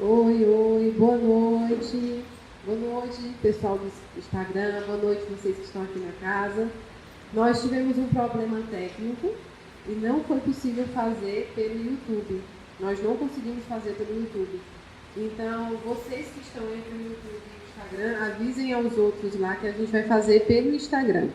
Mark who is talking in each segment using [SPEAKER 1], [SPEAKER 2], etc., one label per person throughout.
[SPEAKER 1] Oi, boa noite. Boa noite, pessoal do Instagram. Boa noite, vocês que estão aqui na casa. Nós tivemos um problema técnico e não foi possível fazer pelo YouTube. Nós não conseguimos fazer pelo YouTube. Então, vocês que estão entre o YouTube e o Instagram, avisem aos outros lá que a gente vai fazer pelo Instagram.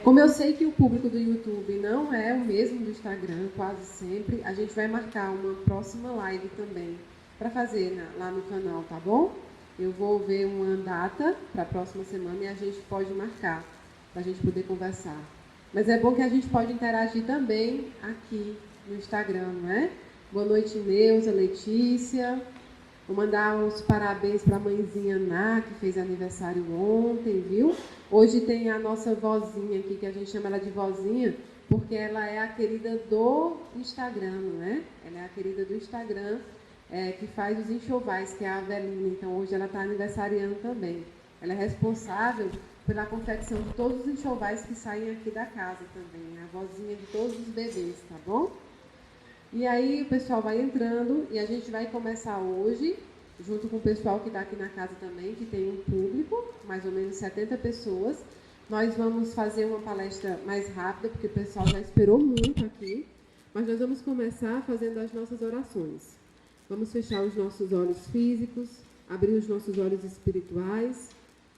[SPEAKER 1] Como eu sei que o público do YouTube não é o mesmo do Instagram, quase sempre, a gente vai marcar uma próxima live também para fazer lá no canal, tá bom? Eu vou ver uma data para a próxima semana e a gente pode marcar para a gente poder conversar. Mas é bom que a gente pode interagir também aqui no Instagram, não é? Boa noite, Neuza, Letícia. Vou mandar uns parabéns para a mãezinha Ná, que fez aniversário ontem, viu? Hoje tem a nossa vozinha aqui, que a gente chama ela de vozinha, porque ela é a querida do Instagram, não é? Ela é a querida do Instagram, que faz os enxovais, que é a Avelina. Então, hoje ela está aniversariando também. Ela é responsável pela confecção de todos os enxovais que saem aqui da casa também. É a vozinha de todos os bebês, tá bom? E aí o pessoal vai entrando e a gente vai começar hoje, junto com o pessoal que está aqui na casa também, que tem um público, mais ou menos 70 pessoas. Nós vamos fazer uma palestra mais rápida, porque o pessoal já esperou muito aqui, mas nós vamos começar fazendo as nossas orações. Vamos fechar os nossos olhos físicos, abrir os nossos olhos espirituais,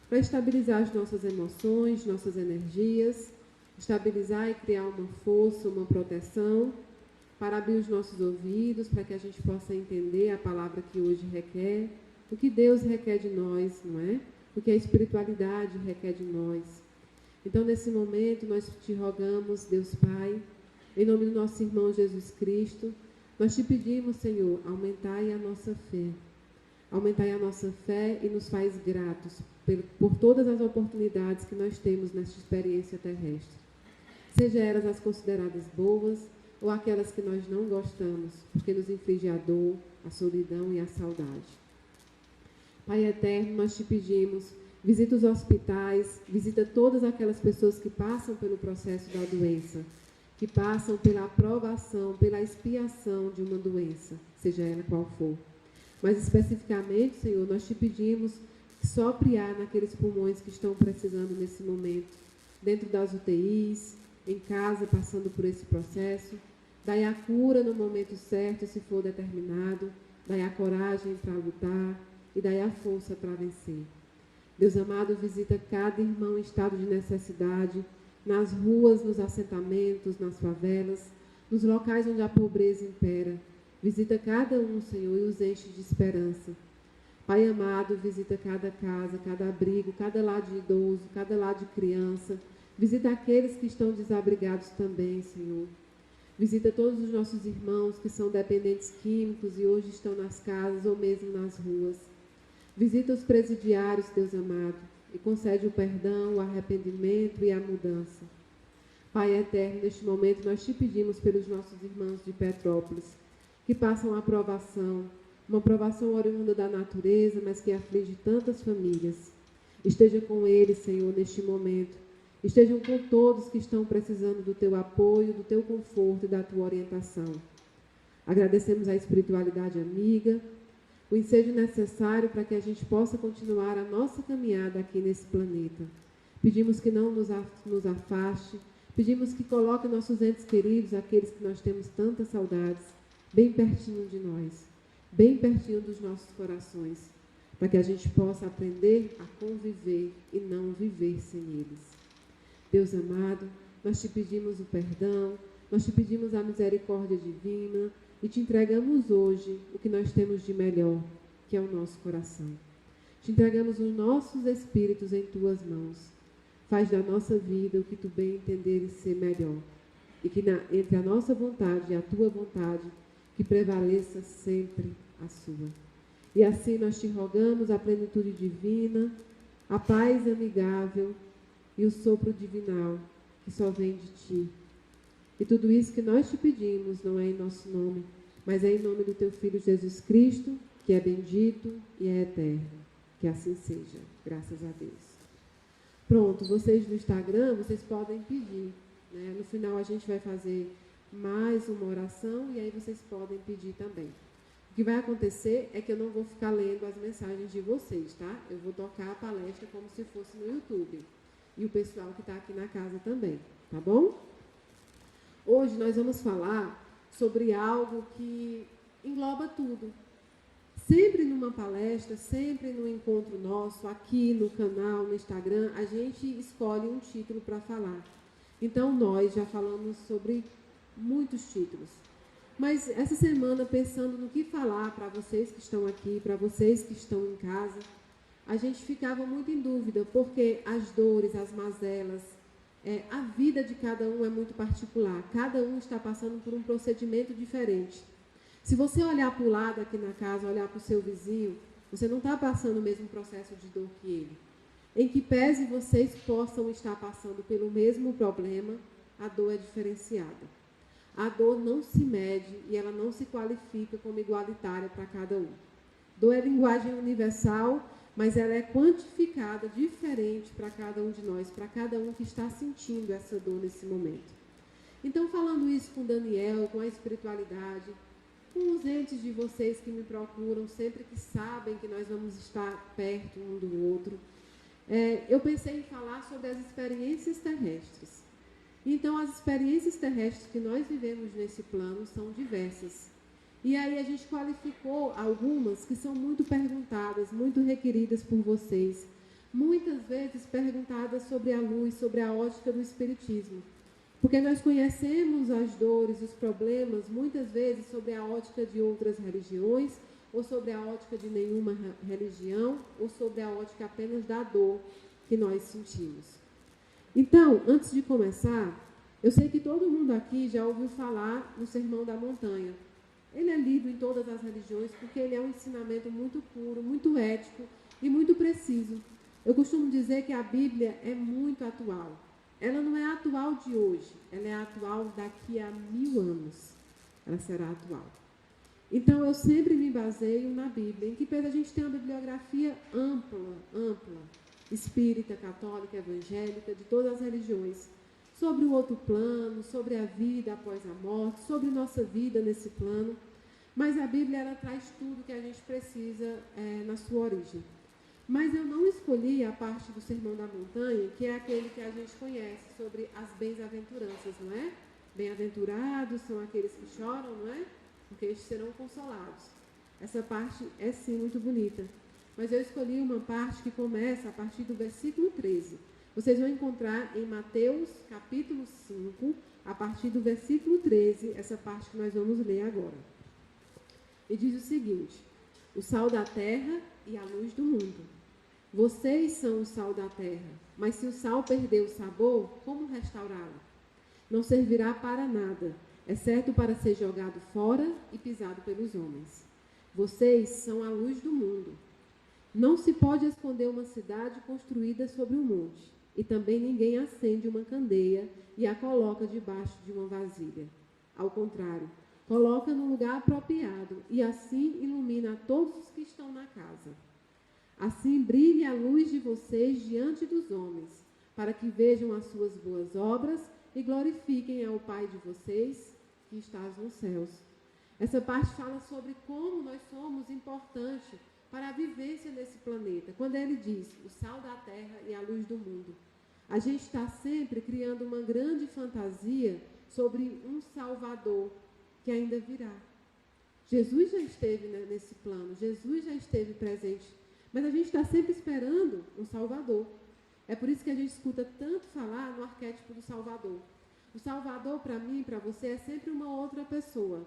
[SPEAKER 1] para estabilizar as nossas emoções, nossas energias, estabilizar e criar uma força, uma proteção, para abrir os nossos ouvidos, para que a gente possa entender a palavra que hoje requer, o que Deus requer de nós, não é? O que a espiritualidade requer de nós. Então, nesse momento, nós te rogamos, Deus Pai, em nome do nosso irmão Jesus Cristo, nós te pedimos, Senhor, aumentai a nossa fé. Aumentai a nossa fé e nos faz gratos por todas as oportunidades que nós temos nesta experiência terrestre. Seja elas as consideradas boas, ou aquelas que nós não gostamos, porque nos inflige a dor, a solidão e a saudade. Pai eterno, nós te pedimos, visita os hospitais, visita todas aquelas pessoas que passam pelo processo da doença, que passam pela aprovação, pela expiação de uma doença, seja ela qual for. Mas especificamente, Senhor, nós te pedimos que sopre ar naqueles pulmões que estão precisando nesse momento, dentro das UTIs, em casa, passando por esse processo. Dai a cura no momento certo, se for determinado. Dai a coragem para lutar e dai a força para vencer. Deus amado, visita cada irmão em estado de necessidade, nas ruas, nos assentamentos, nas favelas, nos locais onde a pobreza impera. Visita cada um, Senhor, e os enche de esperança. Pai amado, visita cada casa, cada abrigo, cada lar de idoso, cada lar de criança. Visita aqueles que estão desabrigados também, Senhor. Visita todos os nossos irmãos que são dependentes químicos e hoje estão nas casas ou mesmo nas ruas. Visita os presidiários, Deus amado, e concede o perdão, o arrependimento e a mudança. Pai eterno, neste momento nós te pedimos pelos nossos irmãos de Petrópolis, que passam a aprovação, uma aprovação oriunda da natureza, mas que aflige tantas famílias. Esteja com eles, Senhor, neste momento. Estejam com todos que estão precisando do teu apoio, do teu conforto e da tua orientação. Agradecemos a espiritualidade amiga, o ensejo necessário para que a gente possa continuar a nossa caminhada aqui nesse planeta. Pedimos que não nos afaste, pedimos que coloque nossos entes queridos, aqueles que nós temos tantas saudades, bem pertinho de nós, bem pertinho dos nossos corações, para que a gente possa aprender a conviver e não viver sem eles. Deus amado, nós te pedimos o perdão, nós te pedimos a misericórdia divina e te entregamos hoje o que nós temos de melhor, que é o nosso coração. Te entregamos os nossos espíritos em tuas mãos. Faz da nossa vida o que tu bem entenderes ser melhor. E que entre a nossa vontade e a tua vontade, que prevaleça sempre a sua. E assim nós te rogamos a plenitude divina, a paz amigável, e o sopro divinal que só vem de ti. E tudo isso que nós te pedimos não é em nosso nome, mas é em nome do teu Filho Jesus Cristo, que é bendito e é eterno. Que assim seja, graças a Deus. Pronto, vocês no Instagram, vocês podem pedir, né? No final a gente vai fazer mais uma oração e aí vocês podem pedir também. O que vai acontecer é que eu não vou ficar lendo as mensagens de vocês, tá? Eu vou tocar a palestra como se fosse no YouTube. E o pessoal que está aqui na casa também, tá bom? Hoje nós vamos falar sobre algo que engloba tudo. Sempre numa palestra, sempre no encontro nosso, aqui no canal, no Instagram, a gente escolhe um título para falar. Então, nós já falamos sobre muitos títulos. Mas essa semana, pensando no que falar para vocês que estão aqui, para vocês que estão em casa, a gente ficava muito em dúvida, porque as dores, as mazelas, a vida de cada um é muito particular. Cada um está passando por um procedimento diferente. Se você olhar para o lado aqui na casa, olhar para o seu vizinho, você não está passando o mesmo processo de dor que ele. Em que pese vocês possam estar passando pelo mesmo problema, a dor é diferenciada. A dor não se mede e ela não se qualifica como igualitária para cada um. Dor é linguagem universal, mas ela é quantificada diferente para cada um de nós, para cada um que está sentindo essa dor nesse momento. Então, falando isso com Daniel, com a espiritualidade, com os entes de vocês que me procuram sempre que sabem que nós vamos estar perto um do outro, eu pensei em falar sobre as experiências terrestres. Então, as experiências terrestres que nós vivemos nesse plano são diversas. E aí a gente qualificou algumas que são muito perguntadas, muito requeridas por vocês. Muitas vezes perguntadas sobre a luz, sobre a ótica do espiritismo. Porque nós conhecemos as dores, os problemas, muitas vezes sobre a ótica de outras religiões, ou sobre a ótica de nenhuma religião, ou sobre a ótica apenas da dor que nós sentimos. Então, antes de começar, eu sei que todo mundo aqui já ouviu falar no Sermão da Montanha. Ele é lido em todas as religiões porque ele é um ensinamento muito puro, muito ético e muito preciso. Eu costumo dizer que a Bíblia é muito atual. Ela não é atual de hoje, ela é atual daqui a 1000 anos. Ela será atual. Então, eu sempre me baseio na Bíblia, em que a gente tem uma bibliografia ampla, espírita, católica, evangélica, de todas as religiões, sobre o outro plano, sobre a vida após a morte, sobre nossa vida nesse plano. Mas a Bíblia, ela traz tudo que a gente precisa na sua origem. Mas eu não escolhi a parte do Sermão da Montanha, que é aquele que a gente conhece, sobre as bem-aventuranças, não é? Bem-aventurados são aqueles que choram, não é? Porque eles serão consolados. Essa parte é sim muito bonita. Mas eu escolhi uma parte que começa a partir do versículo 13. Vocês vão encontrar em Mateus, capítulo 5, a partir do versículo 13, essa parte que nós vamos ler agora. E diz o seguinte: o sal da terra e a luz do mundo. Vocês são o sal da terra, mas se o sal perder o sabor, como restaurá-lo? Não servirá para nada, exceto para ser jogado fora e pisado pelos homens. Vocês são a luz do mundo. Não se pode esconder uma cidade construída sobre um monte, e também ninguém acende uma candeia e a coloca debaixo de uma vasilha. Ao contrário, coloca no lugar apropriado e assim ilumina a todos os que estão na casa. Assim brilhe a luz de vocês diante dos homens, para que vejam as suas boas obras e glorifiquem ao Pai de vocês que está nos céus. Essa parte fala sobre como nós somos importantes para a vivência nesse planeta. Quando ele diz o sal da terra e a luz do mundo, a gente está sempre criando uma grande fantasia sobre um Salvador que ainda virá. Jesus já esteve nesse plano, Jesus já esteve presente, mas a gente está sempre esperando um Salvador. É por isso que a gente escuta tanto falar no arquétipo do Salvador. O Salvador, para mim e para você, é sempre uma outra pessoa.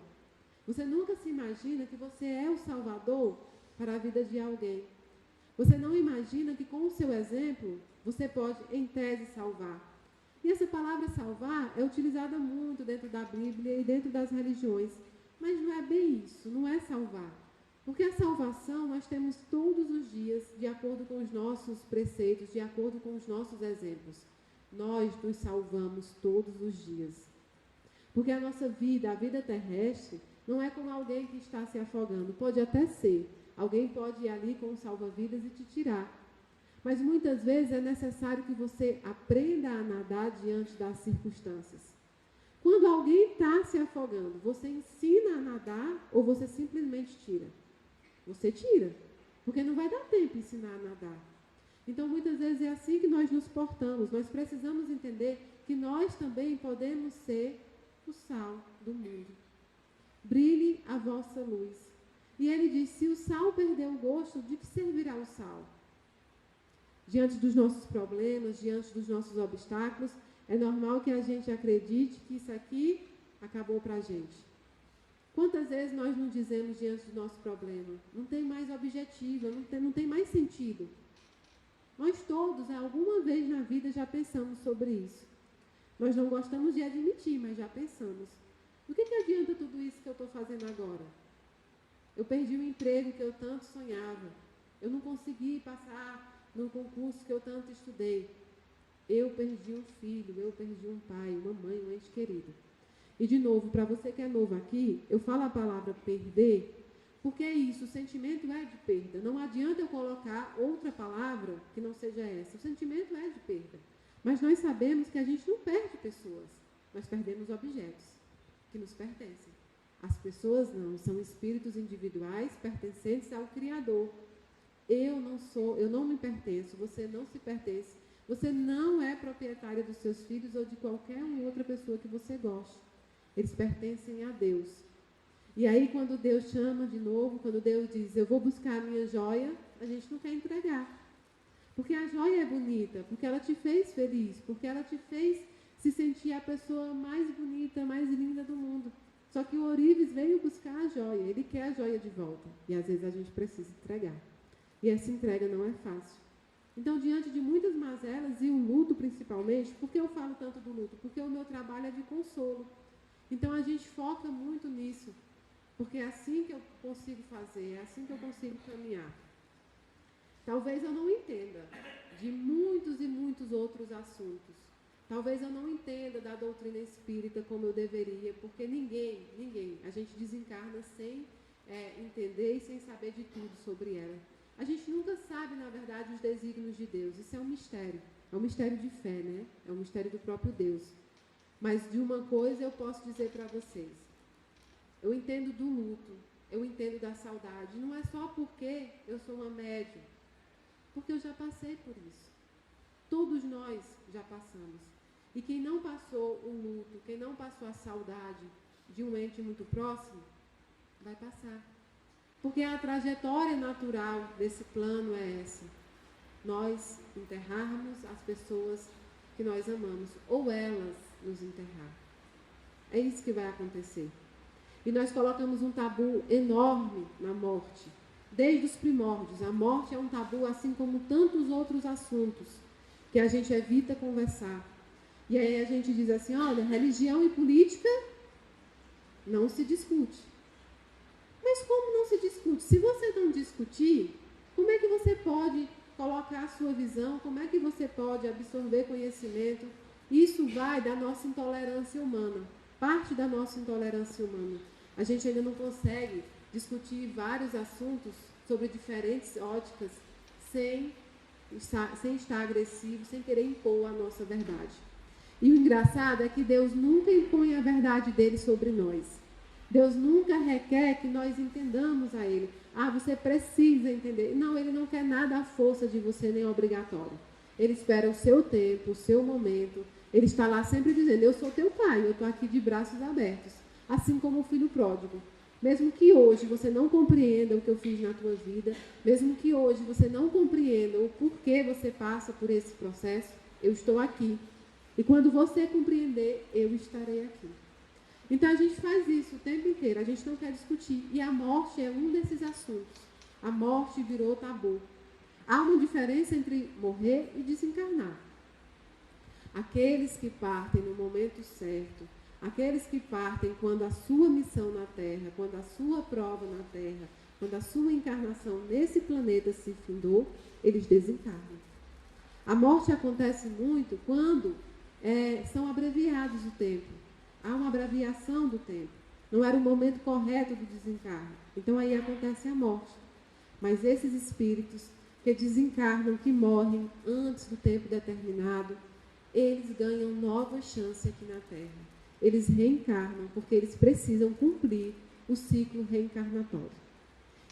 [SPEAKER 1] Você nunca se imagina que você é o Salvador para a vida de alguém. Você não imagina que com o seu exemplo, você pode, em tese, salvar. E essa palavra salvar é utilizada muito dentro da Bíblia e dentro das religiões. Mas não é bem isso, não é salvar. Porque a salvação nós temos todos os dias, de acordo com os nossos preceitos, de acordo com os nossos exemplos. Nós nos salvamos todos os dias. Porque a nossa vida, a vida terrestre, não é como alguém que está se afogando. Pode até ser. Alguém pode ir ali com um salva-vidas e te tirar. Mas muitas vezes é necessário que você aprenda a nadar diante das circunstâncias. Quando alguém está se afogando, você ensina a nadar ou você simplesmente tira? Você tira, porque não vai dar tempo de ensinar a nadar. Então, muitas vezes é assim que nós nos portamos. Nós precisamos entender que nós também podemos ser o sal do mundo. Brilhe a vossa luz. E ele diz, se o sal perder o gosto, de que servirá o sal? Diante dos nossos problemas, diante dos nossos obstáculos, é normal que a gente acredite que isso aqui acabou para a gente. Quantas vezes nós não dizemos diante do nosso problema? Não tem mais objetivo, não tem mais sentido. Nós todos, alguma vez na vida, já pensamos sobre isso. Nós não gostamos de admitir, mas já pensamos. Do que adianta tudo isso que eu estou fazendo agora? Eu perdi o emprego que eu tanto sonhava. Eu não consegui passar no concurso que eu tanto estudei. Eu perdi um filho, eu perdi um pai, uma mãe, um ente querido. E de novo, para você que é novo aqui, eu falo a palavra perder, porque é isso, o sentimento é de perda. Não adianta eu colocar outra palavra que não seja essa. O sentimento é de perda. Mas nós sabemos que a gente não perde pessoas, nós perdemos objetos que nos pertencem. As pessoas não, são espíritos individuais pertencentes ao Criador. Eu não me pertenço, você não se pertence. Você não é proprietária dos seus filhos ou de qualquer outra pessoa que você goste. Eles pertencem a Deus. E aí, quando Deus chama de novo, quando Deus diz, eu vou buscar a minha joia, a gente não quer entregar. Porque a joia é bonita, porque ela te fez feliz, porque ela te fez se sentir a pessoa mais bonita, mais linda do mundo. Só que o ourives veio buscar a joia, ele quer a joia de volta. E às vezes a gente precisa entregar. E essa entrega não é fácil. Então, diante de muitas mazelas, e o luto principalmente, por que eu falo tanto do luto? Porque o meu trabalho é de consolo. Então, a gente foca muito nisso. Porque é assim que eu consigo fazer, é assim que eu consigo caminhar. Talvez eu não entenda de muitos e muitos outros assuntos. Talvez eu não entenda da doutrina espírita como eu deveria, porque ninguém, a gente desencarna sem entender e sem saber de tudo sobre ela. A gente nunca sabe, na verdade, os desígnios de Deus. Isso é um mistério de fé, né? É um mistério do próprio Deus. Mas de uma coisa eu posso dizer para vocês. Eu entendo do luto, eu entendo da saudade. Não é só porque eu sou uma médium, porque eu já passei por isso. Todos nós já passamos. E quem não passou o luto, quem não passou a saudade de um ente muito próximo, vai passar. Porque a trajetória natural desse plano é essa. Nós enterrarmos as pessoas que nós amamos, ou elas nos enterrar. É isso que vai acontecer. E nós colocamos um tabu enorme na morte. Desde os primórdios. A morte é um tabu, assim como tantos outros assuntos que a gente evita conversar. E aí a gente diz assim, olha, religião e política não se discute. Mas como não se discute? Se você não discutir, como é que você pode colocar a sua visão? Como é que você pode absorver conhecimento? Isso vai da nossa intolerância humana. Parte da nossa intolerância humana. A gente ainda não consegue discutir vários assuntos sobre diferentes óticas sem estar agressivo, sem querer impor a nossa verdade. E o engraçado é que Deus nunca impõe a verdade dele sobre nós. Deus nunca requer que nós entendamos a ele. Ah, você precisa entender. Não, ele não quer nada à força de você, nem obrigatório. Ele espera o seu tempo, o seu momento. Ele está lá sempre dizendo, eu sou teu pai, eu estou aqui de braços abertos. Assim como o filho pródigo. Mesmo que hoje você não compreenda o que eu fiz na tua vida, mesmo que hoje você não compreenda o porquê você passa por esse processo, eu estou aqui. E quando você compreender, eu estarei aqui. Então a gente faz isso o tempo inteiro, a gente não quer discutir. E a morte é um desses assuntos. A morte virou tabu. Há uma diferença entre morrer e desencarnar. Aqueles que partem no momento certo, aqueles que partem quando a sua missão na Terra, quando a sua prova na Terra, quando a sua encarnação nesse planeta se findou, eles desencarnam. A morte acontece muito quando são abreviados o tempo. Há uma abreviação do tempo. Não era o momento correto do desencarne. Então aí acontece a morte. Mas esses espíritos que desencarnam, que morrem antes do tempo determinado, eles ganham nova chance aqui na Terra. eles reencarnam, porque eles precisam cumprir o ciclo reencarnatório.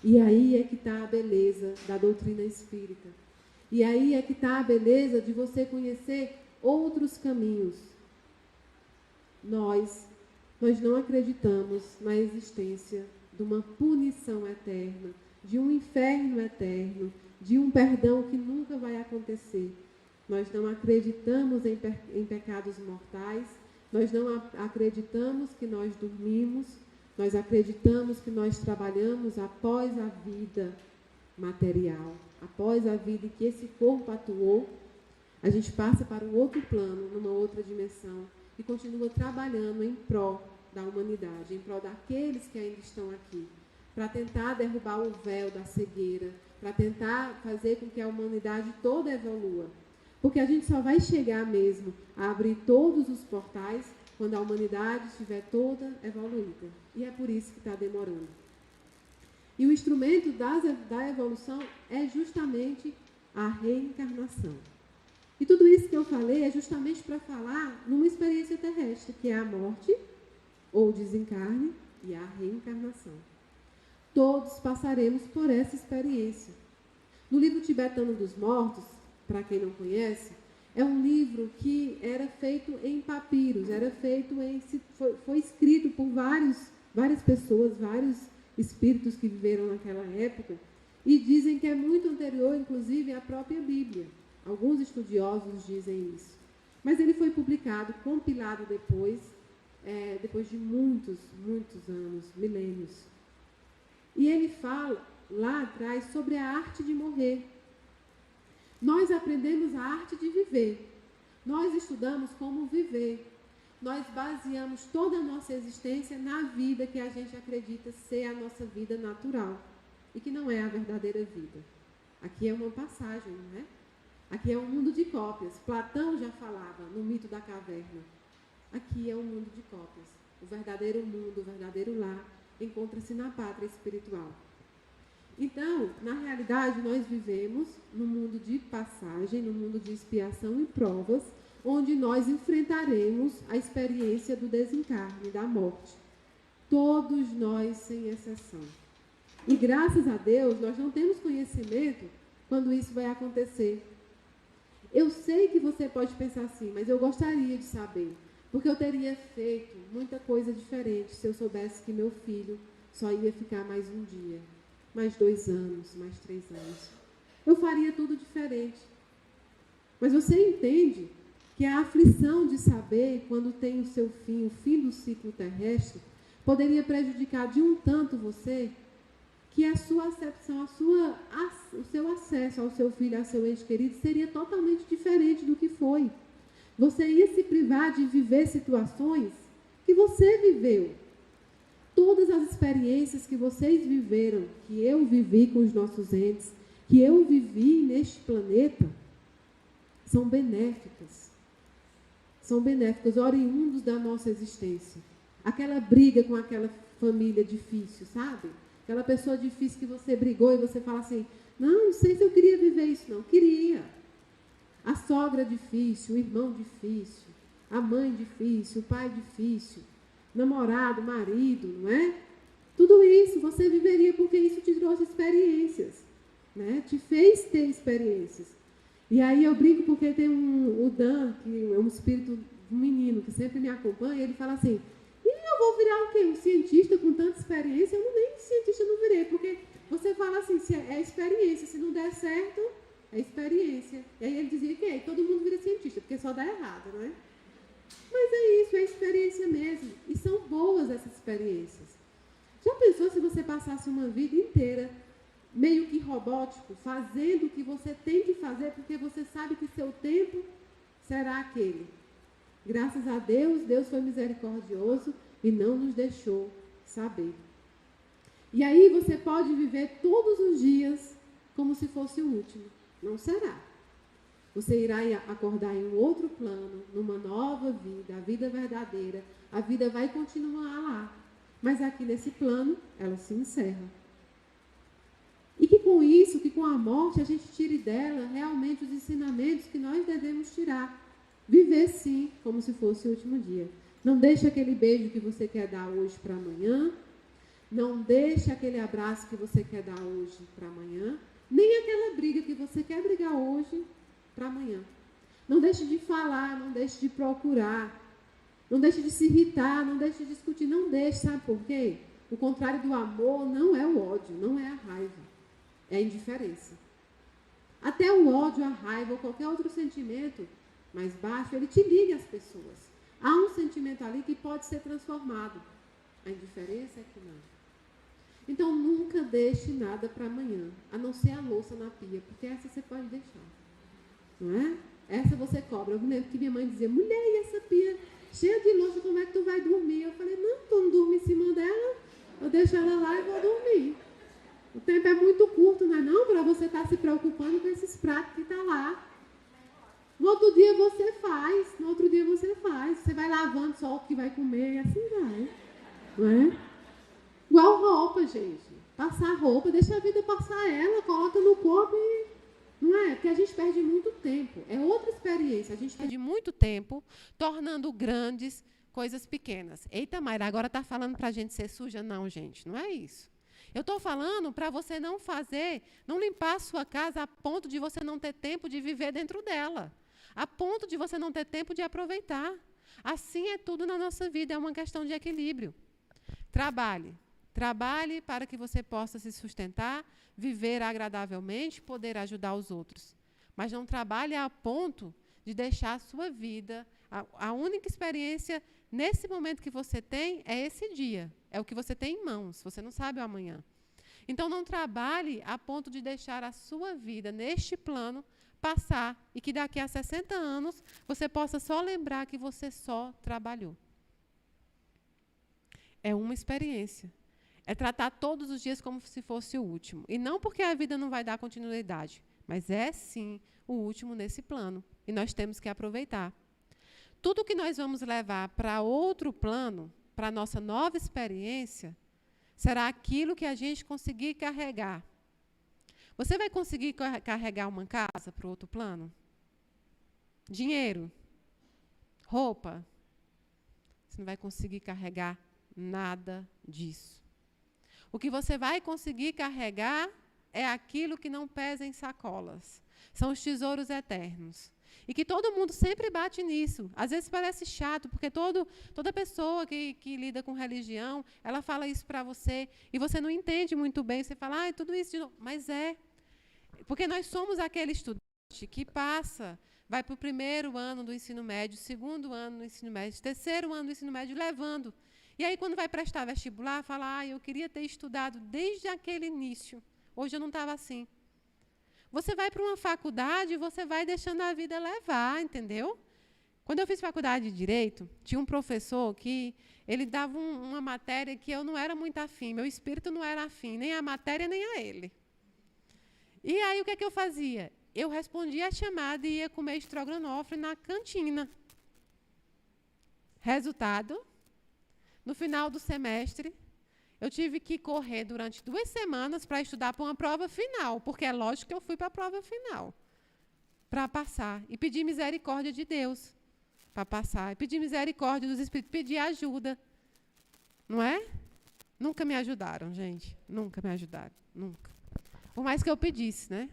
[SPEAKER 1] E aí é que está a beleza da doutrina espírita. E aí é que está a beleza de você conhecer outros caminhos. Nós não acreditamos na existência de uma punição eterna, de um inferno eterno, de um perdão que nunca vai acontecer. Nós não acreditamos em pecados mortais, nós não acreditamos que nós dormimos, nós acreditamos que nós trabalhamos após a vida material, após a vida em que esse corpo atuou, a gente passa para um outro plano, numa outra dimensão, e continua trabalhando em prol da humanidade, em prol daqueles que ainda estão aqui, para tentar derrubar o véu da cegueira, para tentar fazer com que a humanidade toda evolua. Porque a gente só vai chegar mesmo a abrir todos os portais quando a humanidade estiver toda evoluída. E é por isso que está demorando. E o instrumento da evolução é justamente a reencarnação. E tudo isso que eu falei é justamente para falar numa experiência terrestre, que é a morte, ou desencarne, e a reencarnação. Todos passaremos por essa experiência. No livro Tibetano dos Mortos, para quem não conhece, é um livro que era feito em papiros, foi escrito por várias pessoas, vários espíritos que viveram naquela época, e dizem que é muito anterior, inclusive, à própria Bíblia. Alguns estudiosos dizem isso. Mas ele foi publicado, compilado depois de muitos anos, milênios. E ele fala lá atrás sobre a arte de morrer. Nós aprendemos a arte de viver. Nós estudamos como viver. Nós baseamos toda a nossa existência na vida que a gente acredita ser a nossa vida natural. E que não é a verdadeira vida. Aqui é uma passagem, não é? Aqui é um mundo de cópias. Platão já falava no mito da caverna. Aqui é um mundo de cópias. O verdadeiro mundo, o verdadeiro lar, encontra-se na pátria espiritual. Então, na realidade, nós vivemos num mundo de passagem, num mundo de expiação e provas, onde nós enfrentaremos a experiência do desencarne, da morte. Todos nós, sem exceção. E graças a Deus, nós não temos conhecimento quando isso vai acontecer. Eu sei que você pode pensar assim, mas eu gostaria de saber, porque eu teria feito muita coisa diferente se eu soubesse que meu filho só ia ficar mais um dia, mais 2 anos, mais 3 anos. Eu faria tudo diferente. Mas você entende que a aflição de saber quando tem o seu fim, o fim do ciclo terrestre, poderia prejudicar de um tanto você, que a sua acepção, o seu acesso ao seu filho, ao seu ente querido, seria totalmente diferente do que foi. Você ia se privar de viver situações que você viveu. Todas as experiências que vocês viveram, que eu vivi com os nossos entes, que eu vivi neste planeta, são benéficas. São benéficas, oriundos da nossa existência. Aquela briga com aquela família difícil, sabe? Aquela pessoa difícil que você brigou e você fala assim, não sei se eu queria viver isso, não. Queria. A sogra difícil, o irmão difícil, a mãe difícil, o pai difícil, namorado, marido, não é? Tudo isso você viveria porque isso te trouxe experiências, né? Te fez ter experiências. E aí eu brinco porque tem o Dan, que é um espírito, um menino que sempre me acompanha, e ele fala assim, eu vou virar o quê? Um cientista com tanta experiência? Eu nem cientista não virei, porque você fala assim, se é experiência, se não der certo, é experiência. E aí ele dizia que todo mundo vira cientista, porque só dá errado, não é? Mas é isso, é experiência mesmo. E são boas essas experiências. Já pensou se você passasse uma vida inteira meio que robótico, fazendo o que você tem que fazer, porque você sabe que seu tempo será aquele? Graças a Deus, Deus foi misericordioso e não nos deixou saber. E aí você pode viver todos os dias como se fosse o último. Não será. Você irá acordar em um outro plano, numa nova vida, a vida verdadeira. A vida vai continuar lá. Mas aqui nesse plano, ela se encerra. E que com isso, que com a morte, a gente tire dela realmente os ensinamentos que nós devemos tirar. Viver sim, como se fosse o último dia. Não deixe aquele beijo que você quer dar hoje para amanhã. Não deixe aquele abraço que você quer dar hoje para amanhã. Nem aquela briga que você quer brigar hoje para amanhã. Não deixe de falar, não deixe de procurar. Não deixe de se irritar, não deixe de discutir. Não deixe, sabe por quê? O contrário do amor não é o ódio, não é a raiva. É a indiferença. Até o ódio, a raiva ou qualquer outro sentimento mais baixo, ele te liga às pessoas. Há um sentimento ali que pode ser transformado. A indiferença é que não. Então, nunca deixe nada para amanhã, a não ser a louça na pia, porque essa você pode deixar. Não é? Essa você cobra. Eu me lembro que minha mãe dizia, mulher, e essa pia cheia de louça, como é que tu vai dormir? Eu falei, não, tu não durmo em cima dela, eu deixo ela lá e vou dormir. O tempo é muito curto, não é não? Para você estar se preocupando com esses pratos que estão lá. No outro dia você faz, Você vai lavando só o que vai comer e assim vai. Não é? Igual roupa, gente. Passar roupa, deixa a vida passar ela, coloca no corpo e... Não é? Porque a gente perde muito tempo. É outra experiência. A gente perde muito tempo tornando grandes coisas pequenas. Eita, Mayra, agora está falando para a gente ser suja? Não, gente, não é isso. Eu estou falando para você não fazer, não limpar a sua casa a ponto de você não ter tempo de viver dentro dela. A ponto de você não ter tempo de aproveitar. Assim é tudo na nossa vida, é uma questão de equilíbrio. Trabalhe. Trabalhe para que você possa se sustentar, viver agradavelmente, poder ajudar os outros. Mas não trabalhe a ponto de deixar a sua vida... A única experiência nesse momento que você tem é esse dia. É o que você tem em mãos. Você não sabe o amanhã. Então, não trabalhe a ponto de deixar a sua vida neste plano passar e que daqui a 60 anos você possa só lembrar que você só trabalhou. É uma experiência. É tratar todos os dias como se fosse o último. E não porque a vida não vai dar continuidade, mas é, sim, o último nesse plano. E nós temos que aproveitar. Tudo que nós vamos levar para outro plano, para a nossa nova experiência, será aquilo que a gente conseguir carregar. Você vai conseguir carregar uma casa para o outro plano? Dinheiro? Roupa? Você não vai conseguir carregar nada disso. O que você vai conseguir carregar é aquilo que não pesa em sacolas. São os tesouros eternos. E que todo mundo sempre bate nisso. Às vezes parece chato, porque toda pessoa que lida com religião, ela fala isso para você, e você não entende muito bem. Você fala, tudo isso de novo. Mas é. Porque nós somos aquele estudante que passa, vai para o primeiro ano do ensino médio, segundo ano do ensino médio, terceiro ano do ensino médio, levando. E aí, quando vai prestar vestibular, fala, eu queria ter estudado desde aquele início. Hoje eu não estava assim. Você vai para uma faculdade e você vai deixando a vida levar, entendeu? Quando eu fiz faculdade de Direito, tinha um professor que ele dava uma matéria que eu não era muito afim, meu espírito não era afim, nem a matéria, nem a ele. E aí, o que é que eu fazia? Eu respondia a chamada e ia comer estrogonofe na cantina. Resultado, no final do semestre, eu tive que correr durante 2 semanas para estudar para uma prova final, porque é lógico que eu fui para a prova final, para passar. E pedir misericórdia de Deus para passar. E pedir misericórdia dos Espíritos, pedir ajuda. Não é? Nunca me ajudaram, gente. Nunca me ajudaram. Nunca. Por mais que eu pedisse, né?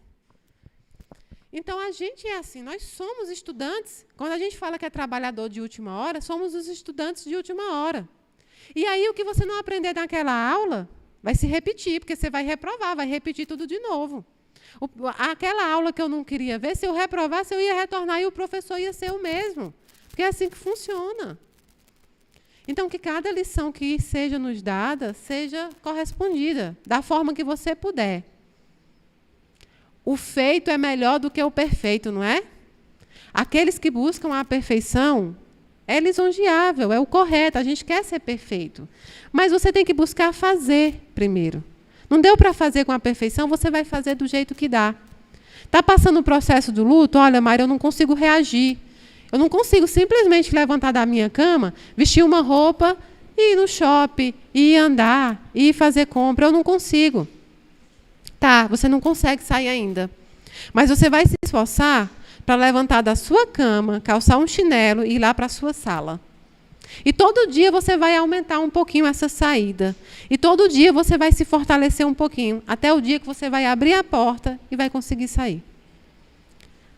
[SPEAKER 1] Então, a gente é assim, nós somos estudantes. Quando a gente fala que é trabalhador de última hora, somos os estudantes de última hora. E aí, o que você não aprender naquela aula, vai se repetir, porque você vai reprovar, vai repetir tudo de novo. Aquela aula que eu não queria ver, se eu reprovasse, eu ia retornar e o professor ia ser o mesmo. Porque é assim que funciona. Então, que cada lição que seja nos dada, seja correspondida, da forma que você puder. O feito é melhor do que o perfeito, não é? Aqueles que buscam a perfeição, é lisonjeável, é o correto, a gente quer ser perfeito. Mas você tem que buscar fazer primeiro. Não deu para fazer com a perfeição, você vai fazer do jeito que dá. Está passando o processo do luto? Olha, Mayra, eu não consigo reagir. Eu não consigo simplesmente levantar da minha cama, vestir uma roupa, e ir no shopping, e ir andar, e ir fazer compra. Eu não consigo. Tá, você não consegue sair ainda. Mas você vai se esforçar para levantar da sua cama, calçar um chinelo e ir lá para a sua sala. E todo dia você vai aumentar um pouquinho essa saída. E todo dia você vai se fortalecer um pouquinho, até o dia que você vai abrir a porta e vai conseguir sair.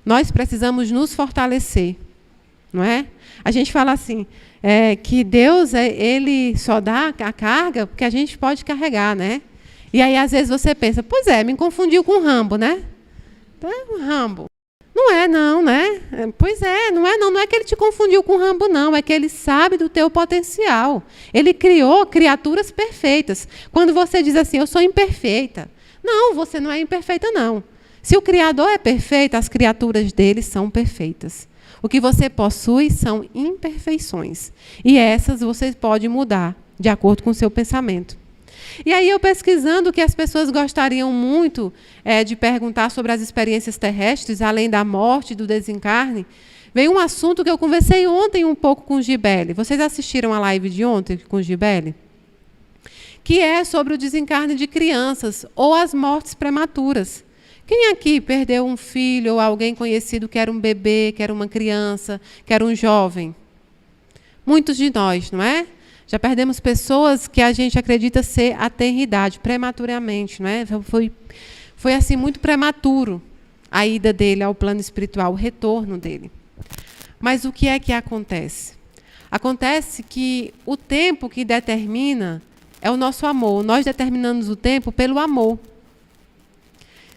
[SPEAKER 1] Nós precisamos nos fortalecer, não é? A gente fala assim, que Deus, ele só dá a carga porque a gente pode carregar, né? E aí, às vezes, você pensa, pois me confundiu com o Rambo, né? Um Rambo. Não é, não, né? Pois não é, não. Não é que ele te confundiu com o Rambo, não. É que ele sabe do teu potencial. Ele criou criaturas perfeitas. Quando você diz assim, eu sou imperfeita. Não, você não é imperfeita, não. Se o Criador é perfeito, as criaturas dele são perfeitas. O que você possui são imperfeições. E essas você pode mudar, de acordo com o seu pensamento. E aí, eu pesquisando, o que as pessoas gostariam muito de perguntar sobre as experiências terrestres, além da morte e do desencarne, veio um assunto que eu conversei ontem um pouco com o Gibele. Vocês assistiram a live de ontem com o Gibele? Que é sobre o desencarne de crianças ou as mortes prematuras. Quem aqui perdeu um filho ou alguém conhecido que era um bebê, que era uma criança, que era um jovem? Muitos de nós, não é? Já perdemos pessoas que a gente acredita ser a tenridade, prematuramente, não é? Foi assim muito prematuro a ida dele ao plano espiritual, o retorno dele. Mas o que é que acontece? Acontece que o tempo que determina é o nosso amor. Nós determinamos o tempo pelo amor.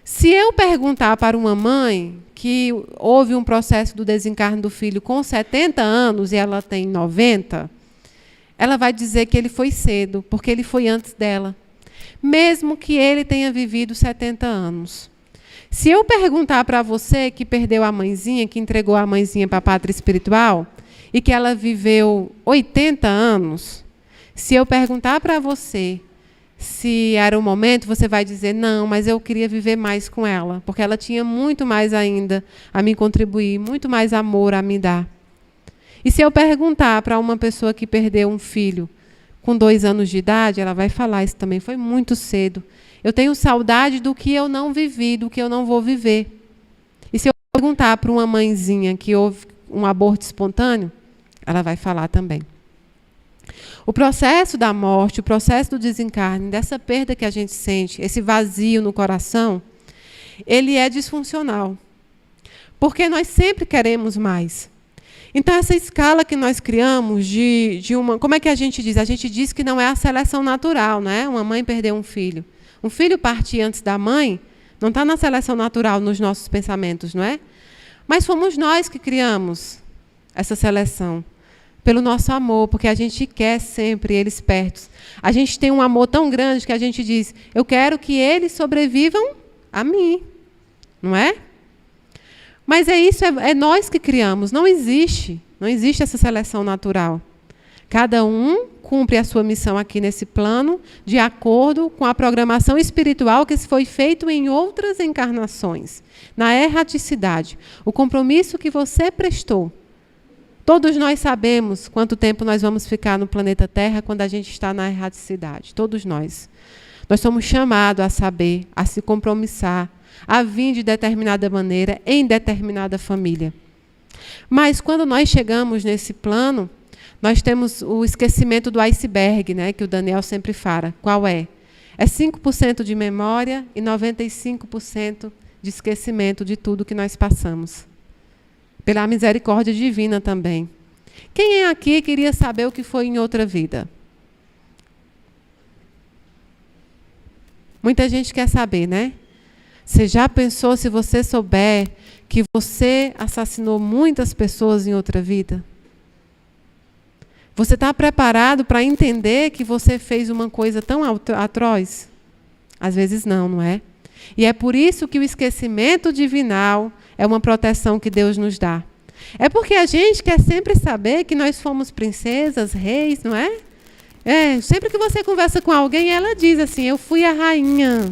[SPEAKER 1] Se eu perguntar para uma mãe que houve um processo do desencarne do filho com 70 anos e ela tem 90, ela vai dizer que ele foi cedo, porque ele foi antes dela. Mesmo que ele tenha vivido 70 anos. Se eu perguntar para você que perdeu a mãezinha, que entregou a mãezinha para a pátria espiritual, e que ela viveu 80 anos, se eu perguntar para você se era o momento, você vai dizer, não, mas eu queria viver mais com ela, porque ela tinha muito mais ainda a me contribuir, muito mais amor a me dar. E se eu perguntar para uma pessoa que perdeu um filho com 2 anos de idade, ela vai falar, isso também foi muito cedo. Eu tenho saudade do que eu não vivi, do que eu não vou viver. E se eu perguntar para uma mãezinha que houve um aborto espontâneo, ela vai falar também. O processo da morte, o processo do desencarne, dessa perda que a gente sente, esse vazio no coração, ele é disfuncional. Porque nós sempre queremos mais. Então, essa escala que nós criamos de uma... Como é que a gente diz? A gente diz que não é a seleção natural, né? Uma mãe perder um filho. Um filho partir antes da mãe não está na seleção natural nos nossos pensamentos, não é? Mas fomos nós que criamos essa seleção. Pelo nosso amor, porque a gente quer sempre eles perto. A gente tem um amor tão grande que a gente diz, eu quero que eles sobrevivam a mim. Não é? Mas isso, é nós que criamos. Não existe essa seleção natural. Cada um cumpre a sua missão aqui nesse plano, de acordo com a programação espiritual que foi feito em outras encarnações. Na erraticidade. O compromisso que você prestou. Todos nós sabemos quanto tempo nós vamos ficar no planeta Terra quando a gente está na erraticidade. Todos nós. Nós somos chamados a saber, a se compromissar, a vir de determinada maneira, em determinada família. Mas quando nós chegamos nesse plano, nós temos o esquecimento do iceberg, né, que o Daniel sempre fala. Qual é? É 5% de memória e 95% de esquecimento de tudo que nós passamos. Pela misericórdia divina também. Quem aqui queria saber o que foi em outra vida? Muita gente quer saber, né? Você já pensou, se você souber, que você assassinou muitas pessoas em outra vida? Você está preparado para entender que você fez uma coisa tão atroz? Às vezes não é? E é por isso que o esquecimento divinal é uma proteção que Deus nos dá. É porque a gente quer sempre saber que nós fomos princesas, reis, não é? Sempre que você conversa com alguém, ela diz assim, eu fui a rainha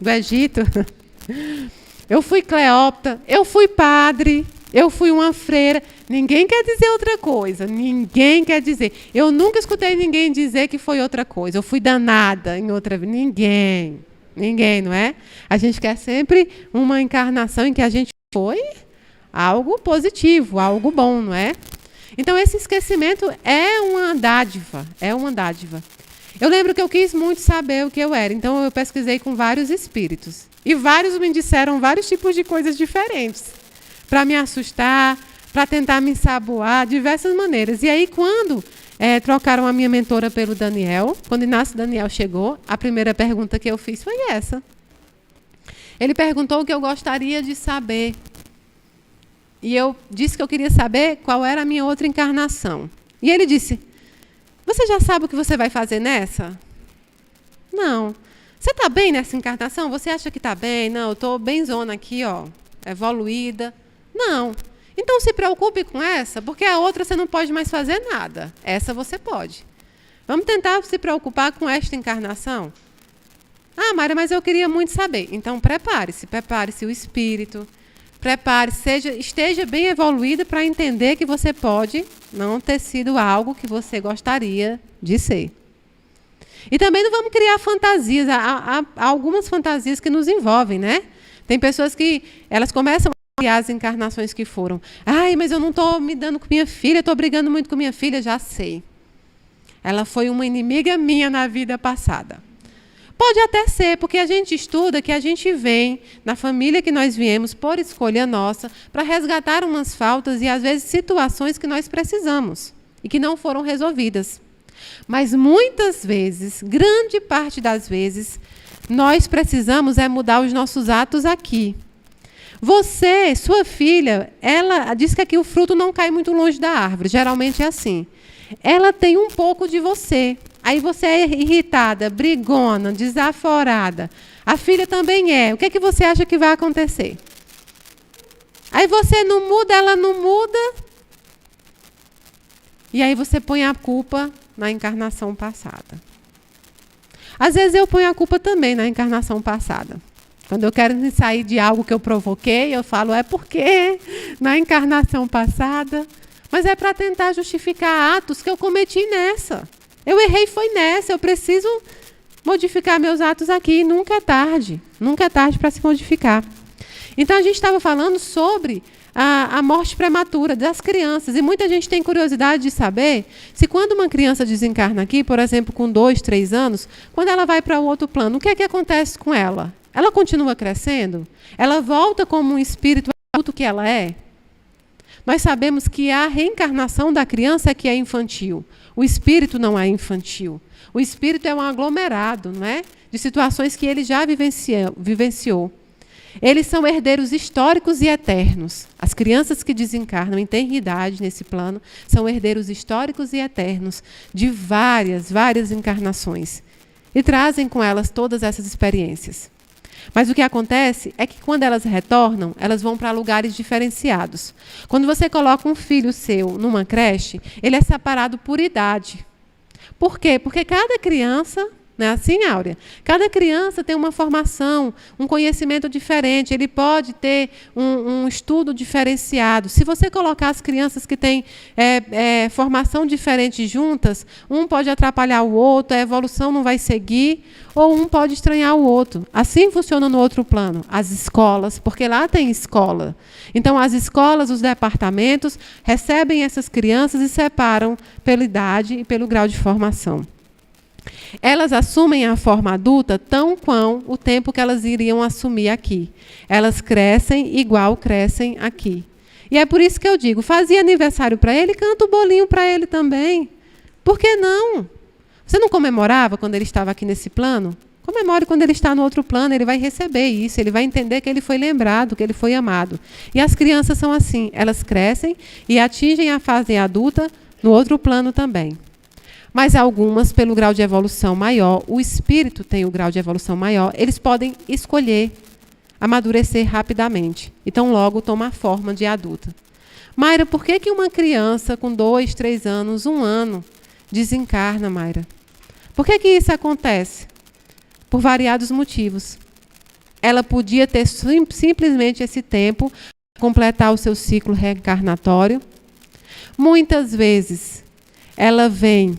[SPEAKER 1] do Egito, eu fui Cleópatra, eu fui padre, eu fui uma freira. Ninguém quer dizer outra coisa, ninguém quer dizer. Eu nunca escutei ninguém dizer que foi outra coisa, eu fui danada em outra vida. Ninguém, não é? A gente quer sempre uma encarnação em que a gente foi algo positivo, algo bom, não é?
[SPEAKER 2] Então, esse esquecimento é uma dádiva, é uma dádiva. Eu lembro que eu quis muito saber o que eu era, então eu pesquisei com vários espíritos. E vários me disseram vários tipos de coisas diferentes, para me assustar, para tentar me ensaboar, diversas maneiras. E aí, quando trocaram a minha mentora pelo Daniel, quando Inácio Daniel chegou, a primeira pergunta que eu fiz foi essa. Ele perguntou o que eu gostaria de saber. E eu disse que eu queria saber qual era a minha outra encarnação. E ele disse, você já sabe o que você vai fazer nessa? Não. Você está bem nessa encarnação? Você acha que está bem? Não, eu estou benzona aqui, ó, evoluída. Não. Então se preocupe com essa, porque a outra você não pode mais fazer nada. Essa você pode. Vamos tentar se preocupar com esta encarnação? Ah, Mayra, mas eu queria muito saber. Então prepare-se o espírito, prepare-se, esteja bem evoluída para entender que você pode não ter sido algo que você gostaria de ser. E também não vamos criar fantasias. Há algumas fantasias que nos envolvem, né? Tem pessoas que elas começam a criar as encarnações que foram. Ai, mas eu não estou me dando com minha filha, estou brigando muito com minha filha, já sei. Ela foi uma inimiga minha na vida passada. Pode até ser, porque a gente estuda que a gente vem na família que nós viemos por escolha nossa para resgatar umas faltas e às vezes situações que nós precisamos e que não foram resolvidas. Mas muitas vezes, grande parte das vezes, nós precisamos mudar os nossos atos aqui. Você, sua filha, ela diz que aqui o fruto não cai muito longe da árvore, geralmente é assim. Ela tem um pouco de você. Aí você é irritada, brigona, desaforada. A filha também é. O que é que você acha que vai acontecer? Aí você não muda, ela não muda. E aí você põe a culpa na encarnação passada. Às vezes eu ponho a culpa também na encarnação passada. Quando eu quero me sair de algo que eu provoquei, eu falo, porque na encarnação passada. Mas é para tentar justificar atos que eu cometi nessa. Eu errei foi nessa, eu preciso modificar meus atos aqui. Nunca é tarde para se modificar. Então a gente estava falando sobre a morte prematura das crianças. E muita gente tem curiosidade de saber se quando uma criança desencarna aqui, por exemplo, com 2, 3 anos, quando ela vai para o outro plano, o que é que acontece com ela? Ela continua crescendo? Ela volta como um espírito adulto que ela é? Nós sabemos que a reencarnação da criança é que é infantil. O espírito não é infantil. O espírito é um aglomerado, não é? De situações que ele já vivenciou. Eles são herdeiros históricos e eternos. As crianças que desencarnam em tenridade nesse plano são herdeiros históricos e eternos de várias encarnações. E trazem com elas todas essas experiências. Mas o que acontece é que quando elas retornam, elas vão para lugares diferenciados. Quando você coloca um filho seu numa creche, ele é separado por idade. Por quê? Porque cada criança, não é assim, Áurea? Cada criança tem uma formação, um conhecimento diferente, ele pode ter um estudo diferenciado. Se você colocar as crianças que têm formação diferente juntas, um pode atrapalhar o outro, a evolução não vai seguir, ou um pode estranhar o outro. Assim funciona no outro plano. As escolas, porque lá tem escola. Então, as escolas, os departamentos, recebem essas crianças e separam pela idade e pelo grau de formação. Elas assumem a forma adulta tão quão o tempo que elas iriam assumir aqui. Elas crescem igual crescem aqui. E é por isso que eu digo, fazia aniversário para ele, canta o bolinho para ele também. Por que não? Você não comemorava quando ele estava aqui nesse plano? Comemore quando ele está no outro plano, ele vai receber isso, ele vai entender que ele foi lembrado, que ele foi amado. E as crianças são assim, elas crescem e atingem a fase adulta no outro plano também. Mas algumas, pelo grau de evolução maior, o espírito tem o grau de evolução maior, eles podem escolher amadurecer rapidamente. Então, logo tomar forma de adulta. Mayra, por que uma criança com 2, 3 anos, 1 ano, desencarna, Mayra? Por que isso acontece? Por variados motivos. Ela podia ter simplesmente esse tempo para completar o seu ciclo reencarnatório. Muitas vezes, ela vem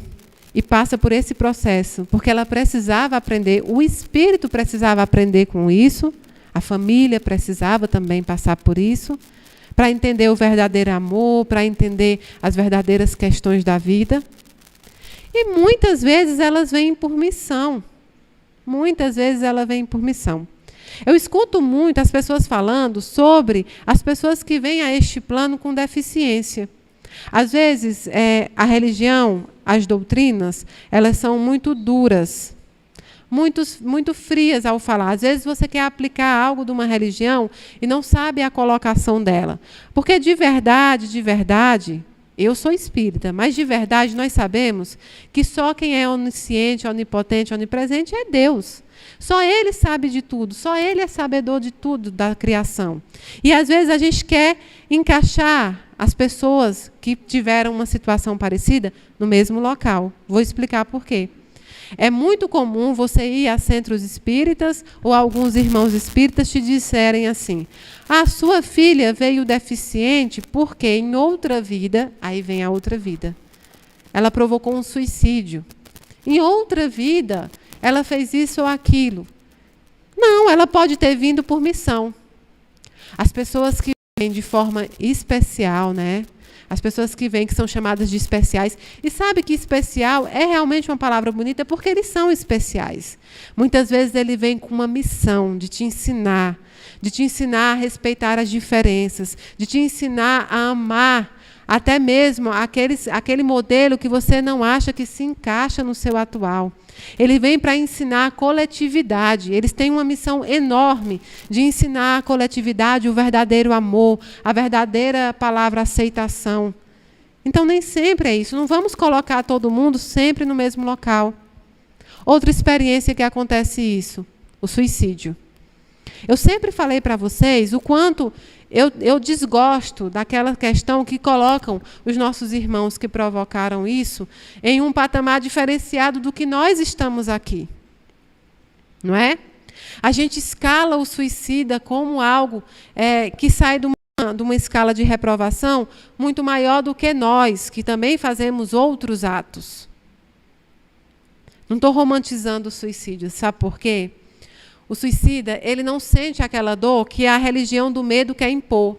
[SPEAKER 2] e passa por esse processo, porque ela precisava aprender, o espírito precisava aprender com isso, a família precisava também passar por isso, para entender o verdadeiro amor, para entender as verdadeiras questões da vida. E muitas vezes elas vêm por missão. Muitas vezes elas vêm por missão. Eu escuto muito as pessoas falando sobre as pessoas que vêm a este plano com deficiência. Às vezes, a religião, as doutrinas, elas são muito duras, muito frias ao falar. Às vezes você quer aplicar algo de uma religião e não sabe a colocação dela. Porque de verdade, eu sou espírita, mas de verdade nós sabemos que só quem é onisciente, onipotente, onipresente é Deus. Só Ele sabe de tudo, só Ele é sabedor de tudo da criação. E às vezes a gente quer encaixar as pessoas que tiveram uma situação parecida no mesmo local. Vou explicar por quê. É muito comum você ir a centros espíritas ou alguns irmãos espíritas te disserem assim: a sua filha veio deficiente porque em outra vida, aí vem a outra vida, ela provocou um suicídio. Em outra vida, ela fez isso ou aquilo. Não, ela pode ter vindo por missão. As pessoas que vêm de forma especial, né? As pessoas que vêm, que são chamadas de especiais. E sabe que especial é realmente uma palavra bonita porque eles são especiais. Muitas vezes ele vem com uma missão de te ensinar a respeitar as diferenças, de te ensinar a amar até mesmo aquele modelo que você não acha que se encaixa no seu atual. Ele vem para ensinar a coletividade. Eles têm uma missão enorme de ensinar a coletividade o verdadeiro amor, a verdadeira palavra aceitação. Então, nem sempre é isso. Não vamos colocar todo mundo sempre no mesmo local. Outra experiência que acontece isso, o suicídio. Eu sempre falei para vocês o quanto eu desgosto daquela questão que colocam os nossos irmãos que provocaram isso em um patamar diferenciado do que nós estamos aqui. Não é? A gente escala o suicida como algo que sai de uma escala de reprovação muito maior do que nós, que também fazemos outros atos. Não estou romantizando o suicídio, sabe por quê? O suicida, ele não sente aquela dor que a religião do medo quer impor.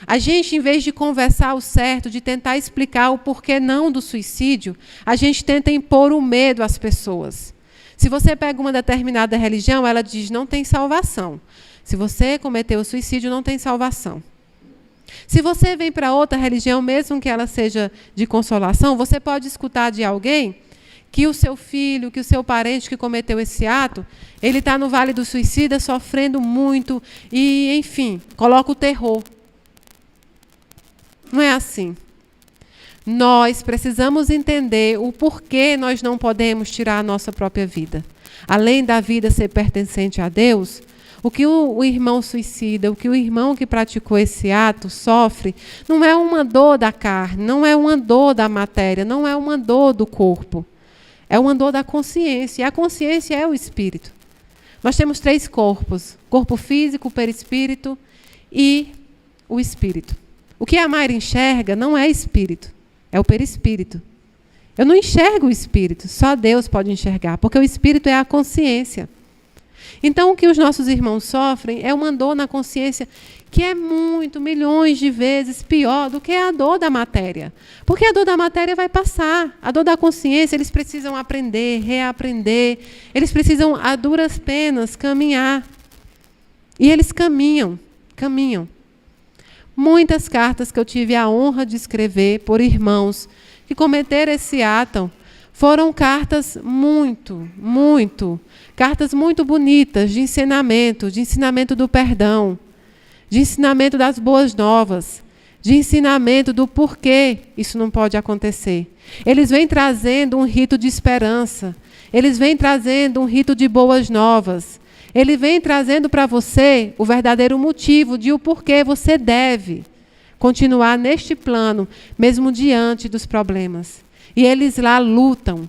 [SPEAKER 2] A gente, em vez de conversar o certo, de tentar explicar o porquê não do suicídio, a gente tenta impor o medo às pessoas. Se você pega uma determinada religião, ela diz, não tem salvação. Se você cometeu o suicídio, não tem salvação. Se você vem para outra religião, mesmo que ela seja de consolação, você pode escutar de alguém que o seu filho, que o seu parente que cometeu esse ato, ele está no Vale do Suicida sofrendo muito e, enfim, coloca o terror. Não é assim. Nós precisamos entender o porquê nós não podemos tirar a nossa própria vida. Além da vida ser pertencente a Deus, o que o irmão suicida, o que o irmão que praticou esse ato sofre, não é uma dor da carne, não é uma dor da matéria, não é uma dor do corpo. É uma dor da consciência. E a consciência é o espírito. Nós temos 3 corpos. Corpo físico, o perispírito e o espírito. O que a Mayra enxerga não é espírito. É o perispírito. Eu não enxergo o espírito. Só Deus pode enxergar. Porque o espírito é a consciência. Então, o que os nossos irmãos sofrem é uma dor na consciência que é milhões de vezes pior do que a dor da matéria. Porque a dor da matéria vai passar. A dor da consciência, eles precisam aprender, reaprender. Eles precisam, a duras penas, caminhar. E eles caminham. Muitas cartas que eu tive a honra de escrever por irmãos que cometeram esse ato foram cartas cartas muito bonitas de ensinamento do perdão, de ensinamento das boas novas, de ensinamento do porquê isso não pode acontecer. Eles vêm trazendo um rito de esperança, eles vêm trazendo um rito de boas novas, ele vem trazendo para você o verdadeiro motivo de o porquê você deve continuar neste plano, mesmo diante dos problemas. E eles lá lutam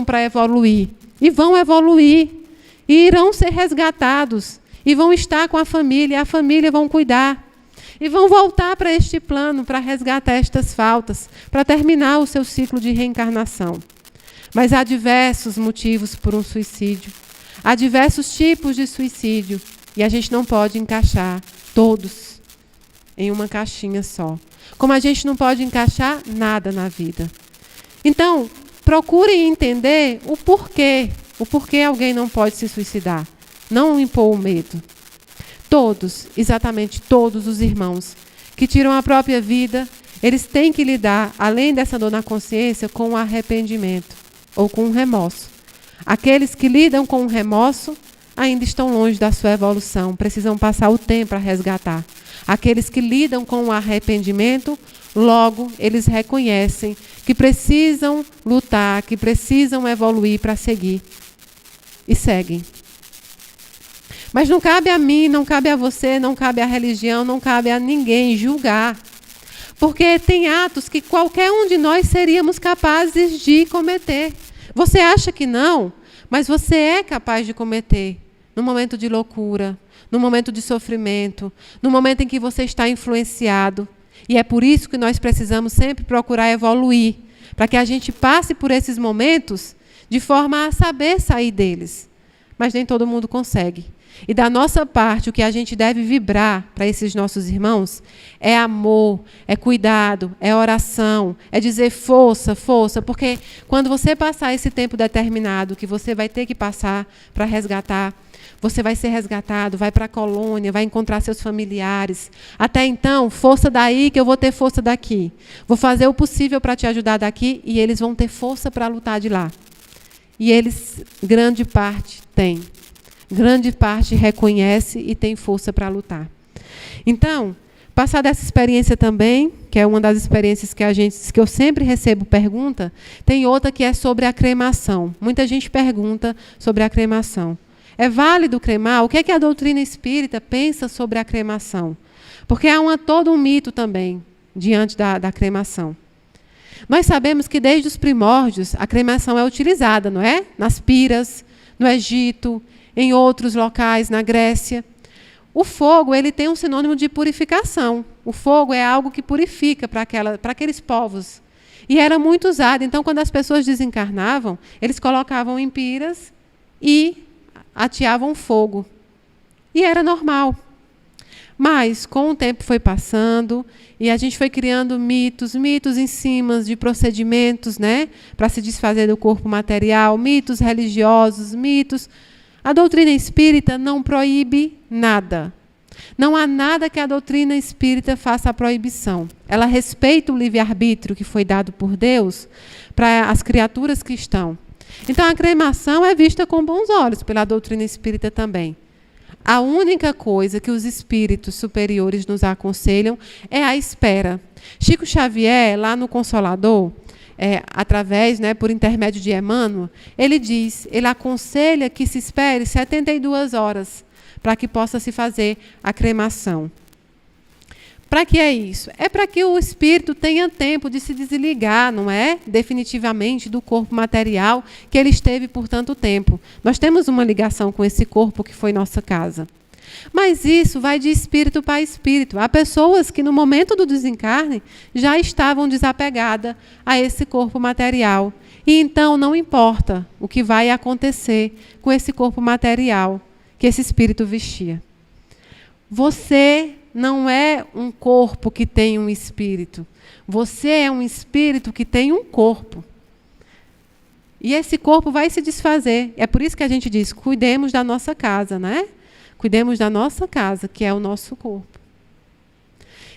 [SPEAKER 2] para evoluir. E vão evoluir. E irão ser resgatados. E vão estar com a família vão cuidar. E vão voltar para este plano, para resgatar estas faltas, para terminar o seu ciclo de reencarnação. Mas há diversos motivos por um suicídio. Há diversos tipos de suicídio. E a gente não pode encaixar todos. em uma caixinha só. Como a gente não pode encaixar nada na vida. Então, procurem entender o porquê alguém não pode se suicidar. Não impor o medo. Todos, exatamente todos os irmãos que tiram a própria vida, eles têm que lidar, além dessa dor na consciência, com o arrependimento ou com o remorso. Aqueles que lidam com o remorso ainda estão longe da sua evolução, precisam passar o tempo para resgatar. Aqueles que lidam com o arrependimento, logo eles reconhecem que precisam lutar, que precisam evoluir para seguir. E seguem. Mas não cabe a mim, não cabe a você, não cabe à religião, não cabe a ninguém julgar. Porque tem atos que qualquer um de nós seríamos capazes de cometer. Você acha que não, mas você é capaz de cometer. No momento de loucura, no momento de sofrimento, no momento em que você está influenciado. E é por isso que nós precisamos sempre procurar evoluir, para que a gente passe por esses momentos de forma a saber sair deles. Mas nem todo mundo consegue. E da nossa parte, o que a gente deve vibrar para esses nossos irmãos é amor, é cuidado, é oração, é dizer força, força, porque quando você passar esse tempo determinado que você vai ter que passar para resgatar, você vai ser resgatado, vai para a colônia, vai encontrar seus familiares. Até então, força daí que eu vou ter força daqui. Vou fazer o possível para te ajudar daqui e eles vão ter força para lutar de lá. E eles, grande parte, têm. Grande parte reconhece e tem força para lutar. Então, passar dessa experiência também, que é uma das experiências que eu sempre recebo pergunta, tem outra que é sobre a cremação. Muita gente pergunta sobre a cremação. É válido cremar? O que é que a doutrina espírita pensa sobre a cremação? Porque há todo um mito também diante da cremação. Nós sabemos que desde os primórdios a cremação é utilizada, não é? Nas piras, no Egito, em outros locais, na Grécia. O fogo, ele tem um sinônimo de purificação. O fogo é algo que purifica para aqueles povos. E era muito usado. Então, quando as pessoas desencarnavam, eles colocavam em piras e ateavam fogo. E era normal. Mas, com o tempo foi passando, e a gente foi criando mitos em cima de procedimentos, né, para se desfazer do corpo material, mitos religiosos, mitos. A doutrina espírita não proíbe nada. Não há nada que a doutrina espírita faça a proibição. Ela respeita o livre-arbítrio que foi dado por Deus para as criaturas que estão. Então, a cremação é vista com bons olhos pela doutrina espírita também. A única coisa que os espíritos superiores nos aconselham é a espera. Chico Xavier, lá no Consolador, através, por intermédio de Emmanuel, ele aconselha que se espere 72 horas para que possa se fazer a cremação. Para que é isso? É para que o espírito tenha tempo de se desligar, não é? Definitivamente do corpo material que ele esteve por tanto tempo. Nós temos uma ligação com esse corpo que foi nossa casa. Mas isso vai de espírito para espírito. Há pessoas que no momento do desencarne já estavam desapegadas a esse corpo material. E então não importa o que vai acontecer com esse corpo material que esse espírito vestia. Você não é um corpo que tem um espírito. Você é um espírito que tem um corpo. E esse corpo vai se desfazer. É por isso que a gente diz, cuidemos da nossa casa, né? Cuidemos da nossa casa, que é o nosso corpo.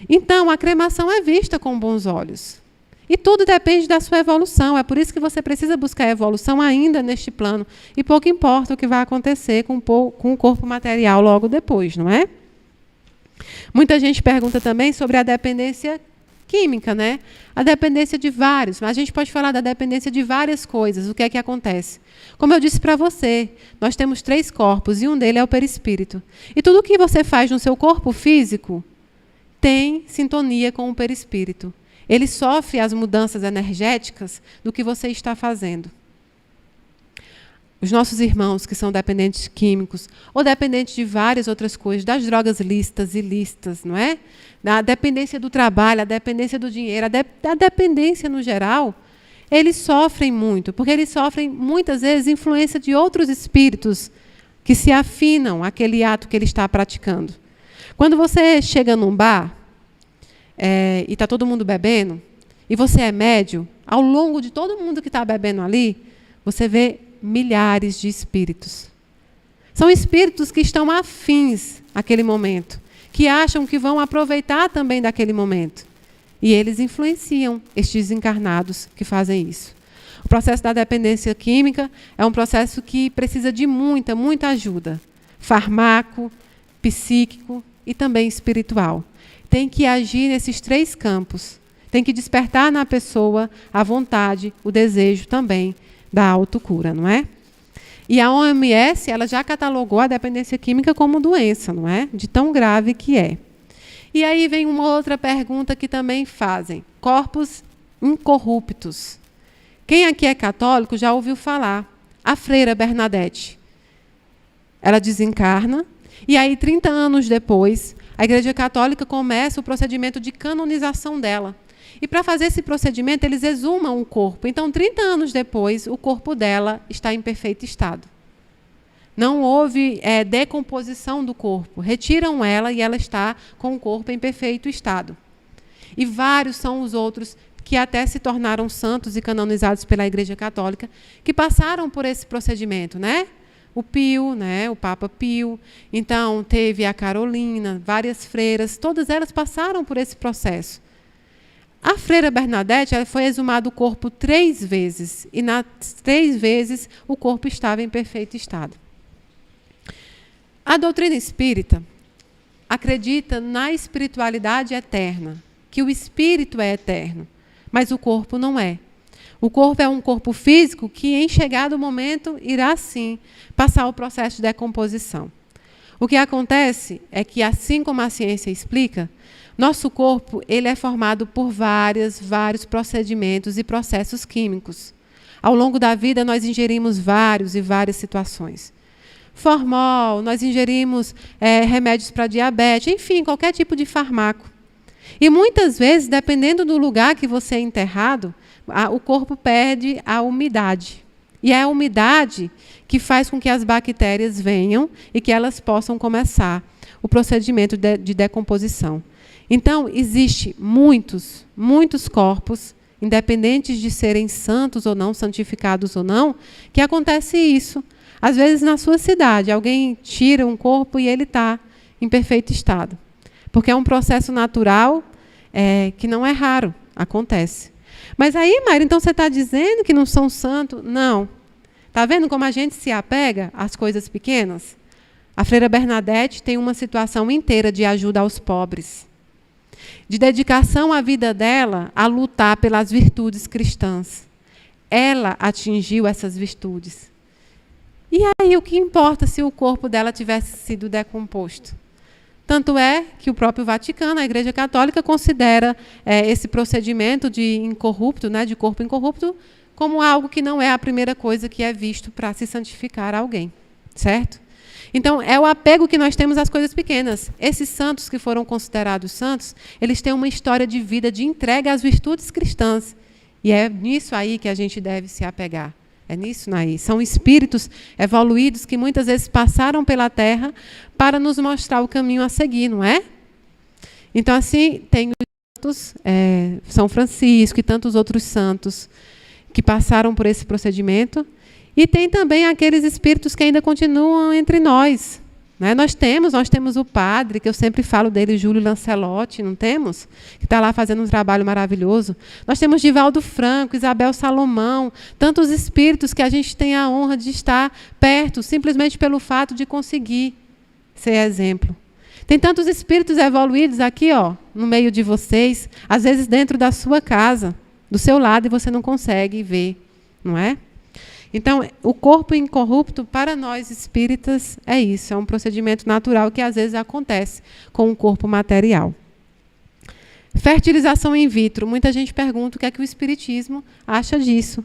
[SPEAKER 2] Então, a cremação é vista com bons olhos. E tudo depende da sua evolução. É por isso que você precisa buscar a evolução ainda neste plano. E pouco importa o que vai acontecer com o corpo material logo depois, não é? Muita gente pergunta também sobre a dependência química, né? A dependência de vários. A gente pode falar da dependência de várias coisas. O que é que acontece? Como eu disse para você, nós temos 3 corpos e um deles é o perispírito. E tudo o que você faz no seu corpo físico tem sintonia com o perispírito. Ele sofre as mudanças energéticas do que você está fazendo. Os nossos irmãos que são dependentes químicos ou dependentes de várias outras coisas, das drogas lícitas e ilícitas, não é? Da dependência do trabalho, a dependência do dinheiro, a dependência no geral, eles sofrem muito, porque eles sofrem muitas vezes influência de outros espíritos que se afinam àquele ato que ele está praticando. Quando você chega num bar e está todo mundo bebendo, e você é médio, ao longo de todo mundo que está bebendo ali, você vê milhares de espíritos. São espíritos que estão afins àquele momento, que acham que vão aproveitar também daquele momento. E eles influenciam estes encarnados que fazem isso. O processo da dependência química é um processo que precisa de muita ajuda. Farmaco, psíquico e também espiritual. Tem que agir nesses 3 campos. Tem que despertar na pessoa a vontade, o desejo também da autocura, não é? E a OMS, ela já catalogou a dependência química como doença, não é? De tão grave que é. E aí vem uma outra pergunta que também fazem. Corpos incorruptos. Quem aqui é católico já ouviu falar. A freira Bernadette. Ela desencarna, e aí 30 anos depois, a Igreja Católica começa o procedimento de canonização dela. E para fazer esse procedimento, eles exumam o corpo. Então, 30 anos depois, o corpo dela está em perfeito estado. Não houve decomposição do corpo. Retiram ela e ela está com o corpo em perfeito estado. E vários são os outros que até se tornaram santos e canonizados pela Igreja Católica, que passaram por esse procedimento, né? O Pio, né? O Papa Pio. Então, teve a Carolina, várias freiras, todas elas passaram por esse processo. A freira Bernadette, ela foi exumado o corpo 3 vezes, e nas 3 vezes o corpo estava em perfeito estado. A doutrina espírita acredita na espiritualidade eterna, que o espírito é eterno, mas o corpo não é. O corpo é um corpo físico que, em chegado o momento, irá sim passar o processo de decomposição. O que acontece é que, assim como a ciência explica, nosso corpo ele é formado por vários procedimentos e processos químicos. Ao longo da vida, nós ingerimos várias situações. Formol, nós ingerimos remédios para diabetes, enfim, qualquer tipo de farmaco. E muitas vezes, dependendo do lugar que você é enterrado, o corpo perde a umidade. E é a umidade que faz com que as bactérias venham e que elas possam começar o procedimento de decomposição. Então, existem muitos corpos, independentes de serem santos ou não, santificados ou não, que acontece isso. Às vezes, na sua cidade, alguém tira um corpo e ele está em perfeito estado. Porque é um processo natural que não é raro, acontece. Mas aí, Mayra, então você está dizendo que não são santos? Não. Está vendo como a gente se apega às coisas pequenas? A freira Bernadette tem uma situação inteira de ajuda aos pobres, de dedicação à vida dela a lutar pelas virtudes cristãs. Ela atingiu essas virtudes. E aí, o que importa se o corpo dela tivesse sido decomposto? Tanto é que o próprio Vaticano, a Igreja Católica, considera esse procedimento de incorrupto, né, de corpo incorrupto, como algo que não é a primeira coisa que é visto para se santificar alguém. Certo? Então, é o apego que nós temos às coisas pequenas. Esses santos que foram considerados santos, eles têm uma história de vida de entrega às virtudes cristãs. E é nisso aí que a gente deve se apegar. É nisso aí. São espíritos evoluídos que muitas vezes passaram pela Terra para nos mostrar o caminho a seguir, não é? Então, assim, tem os santos, São Francisco e tantos outros santos que passaram por esse procedimento. E tem também aqueles espíritos que ainda continuam entre nós. Né? Nós temos o padre, que eu sempre falo dele, Júlio Lancelotti, não temos? Que está lá fazendo um trabalho maravilhoso. Nós temos Divaldo Franco, Isabel Salomão, tantos espíritos que a gente tem a honra de estar perto, simplesmente pelo fato de conseguir ser exemplo. Tem tantos espíritos evoluídos aqui, ó, no meio de vocês, às vezes dentro da sua casa, do seu lado, e você não consegue ver, não é? Então, o corpo incorrupto, para nós espíritas, é isso. É um procedimento natural que, às vezes, acontece com o corpo material. Fertilização in vitro. Muita gente pergunta o que é que o espiritismo acha disso.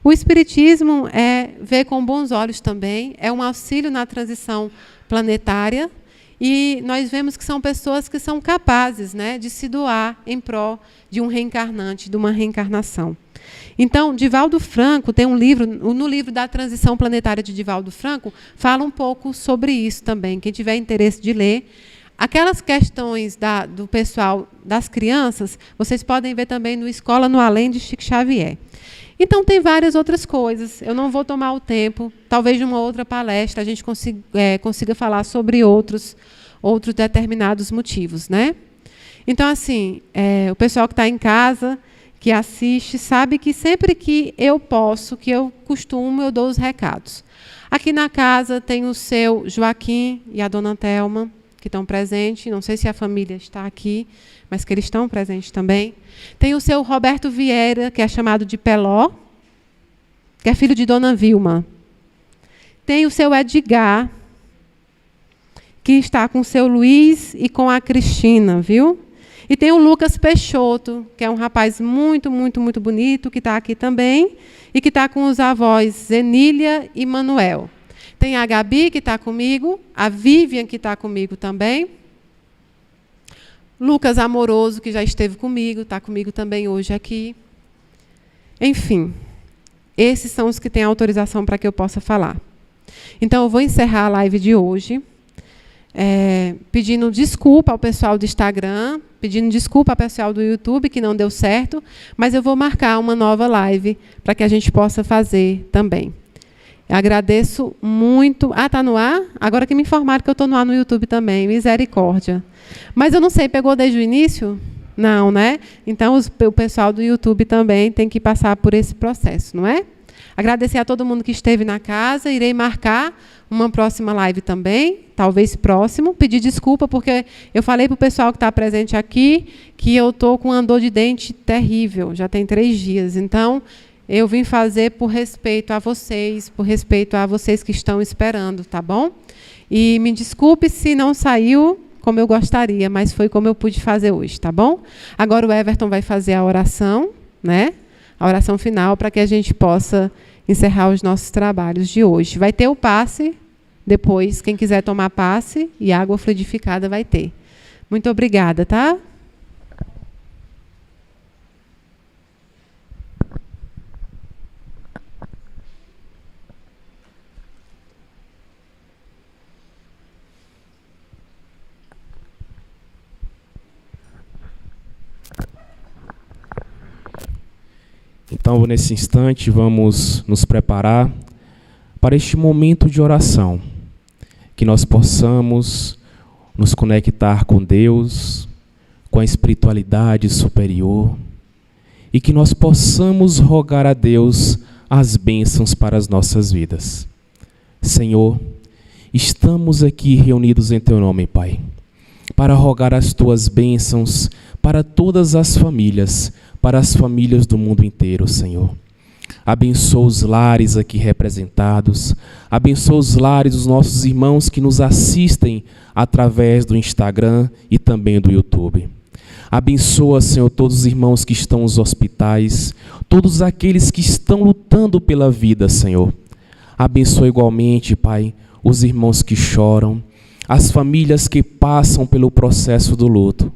[SPEAKER 2] O espiritismo vê com bons olhos também. É um auxílio na transição planetária. E nós vemos que são pessoas que são capazes, né, de se doar em prol de um reencarnante, de uma reencarnação. Então, Divaldo Franco tem um livro, no livro da Transição Planetária de Divaldo Franco, fala um pouco sobre isso também. Quem tiver interesse de ler, aquelas questões do pessoal, das crianças, vocês podem ver também no Escola no Além de Chico Xavier. Então, tem várias outras coisas. Eu não vou tomar o tempo. Talvez de uma outra palestra a gente consiga falar sobre outros determinados motivos, né? Então, assim, o pessoal que está em casa, que assiste, sabe que sempre que eu posso, que eu costumo, eu dou os recados. Aqui na casa tem o seu Joaquim e a dona Thelma, que estão presentes. Não sei se a família está aqui, mas que eles estão presentes também. Tem o seu Roberto Vieira, que é chamado de Peló, que é filho de dona Vilma. Tem o seu Edgar, que está com o seu Luiz e com a Cristina, viu? E tem o Lucas Peixoto, que é um rapaz muito, muito, muito bonito, que está aqui também, e que está com os avós Zenília e Manuel. Tem a Gabi, que está comigo, a Vivian, que está comigo também. Lucas Amoroso, que já esteve comigo, está comigo também hoje aqui. Enfim, esses são os que têm autorização para que eu possa falar. Então, eu vou encerrar a live de hoje, pedindo desculpa ao pessoal do Instagram, pedindo desculpa ao pessoal do YouTube, que não deu certo, mas eu vou marcar uma nova live para que a gente possa fazer também. Eu agradeço muito. Ah, está no ar? Agora que me informaram que eu estou no ar no YouTube também. Misericórdia. Mas eu não sei, pegou desde o início? Não, né? Então, o pessoal do YouTube também tem que passar por esse processo, não é? Agradecer a todo mundo que esteve na casa. Irei marcar uma próxima live também, talvez próximo. Pedir desculpa, porque eu falei para o pessoal que está presente aqui que eu estou com uma dor de dente terrível. Já tem 3 dias. Então, eu vim fazer por respeito a vocês que estão esperando, tá bom? E me desculpe se não saiu como eu gostaria, mas foi como eu pude fazer hoje, tá bom? Agora o Everton vai fazer a oração, né? A oração final, para que a gente possa encerrar os nossos trabalhos de hoje. Vai ter o passe, depois, quem quiser tomar passe e água fluidificada vai ter. Muito obrigada, tá?
[SPEAKER 3] Então, nesse instante, vamos nos preparar para este momento de oração, que nós possamos nos conectar com Deus, com a espiritualidade superior, e que nós possamos rogar a Deus as bênçãos para as nossas vidas. Senhor, estamos aqui reunidos em Teu nome, Pai, para rogar as Tuas bênçãos para todas as famílias, para as famílias do mundo inteiro, Senhor. Abençoa os lares aqui representados, abençoa os lares dos nossos irmãos que nos assistem através do Instagram e também do YouTube. Abençoa, Senhor, todos os irmãos que estão nos hospitais, todos aqueles que estão lutando pela vida, Senhor. Abençoa igualmente, Pai, os irmãos que choram, as famílias que passam pelo processo do luto.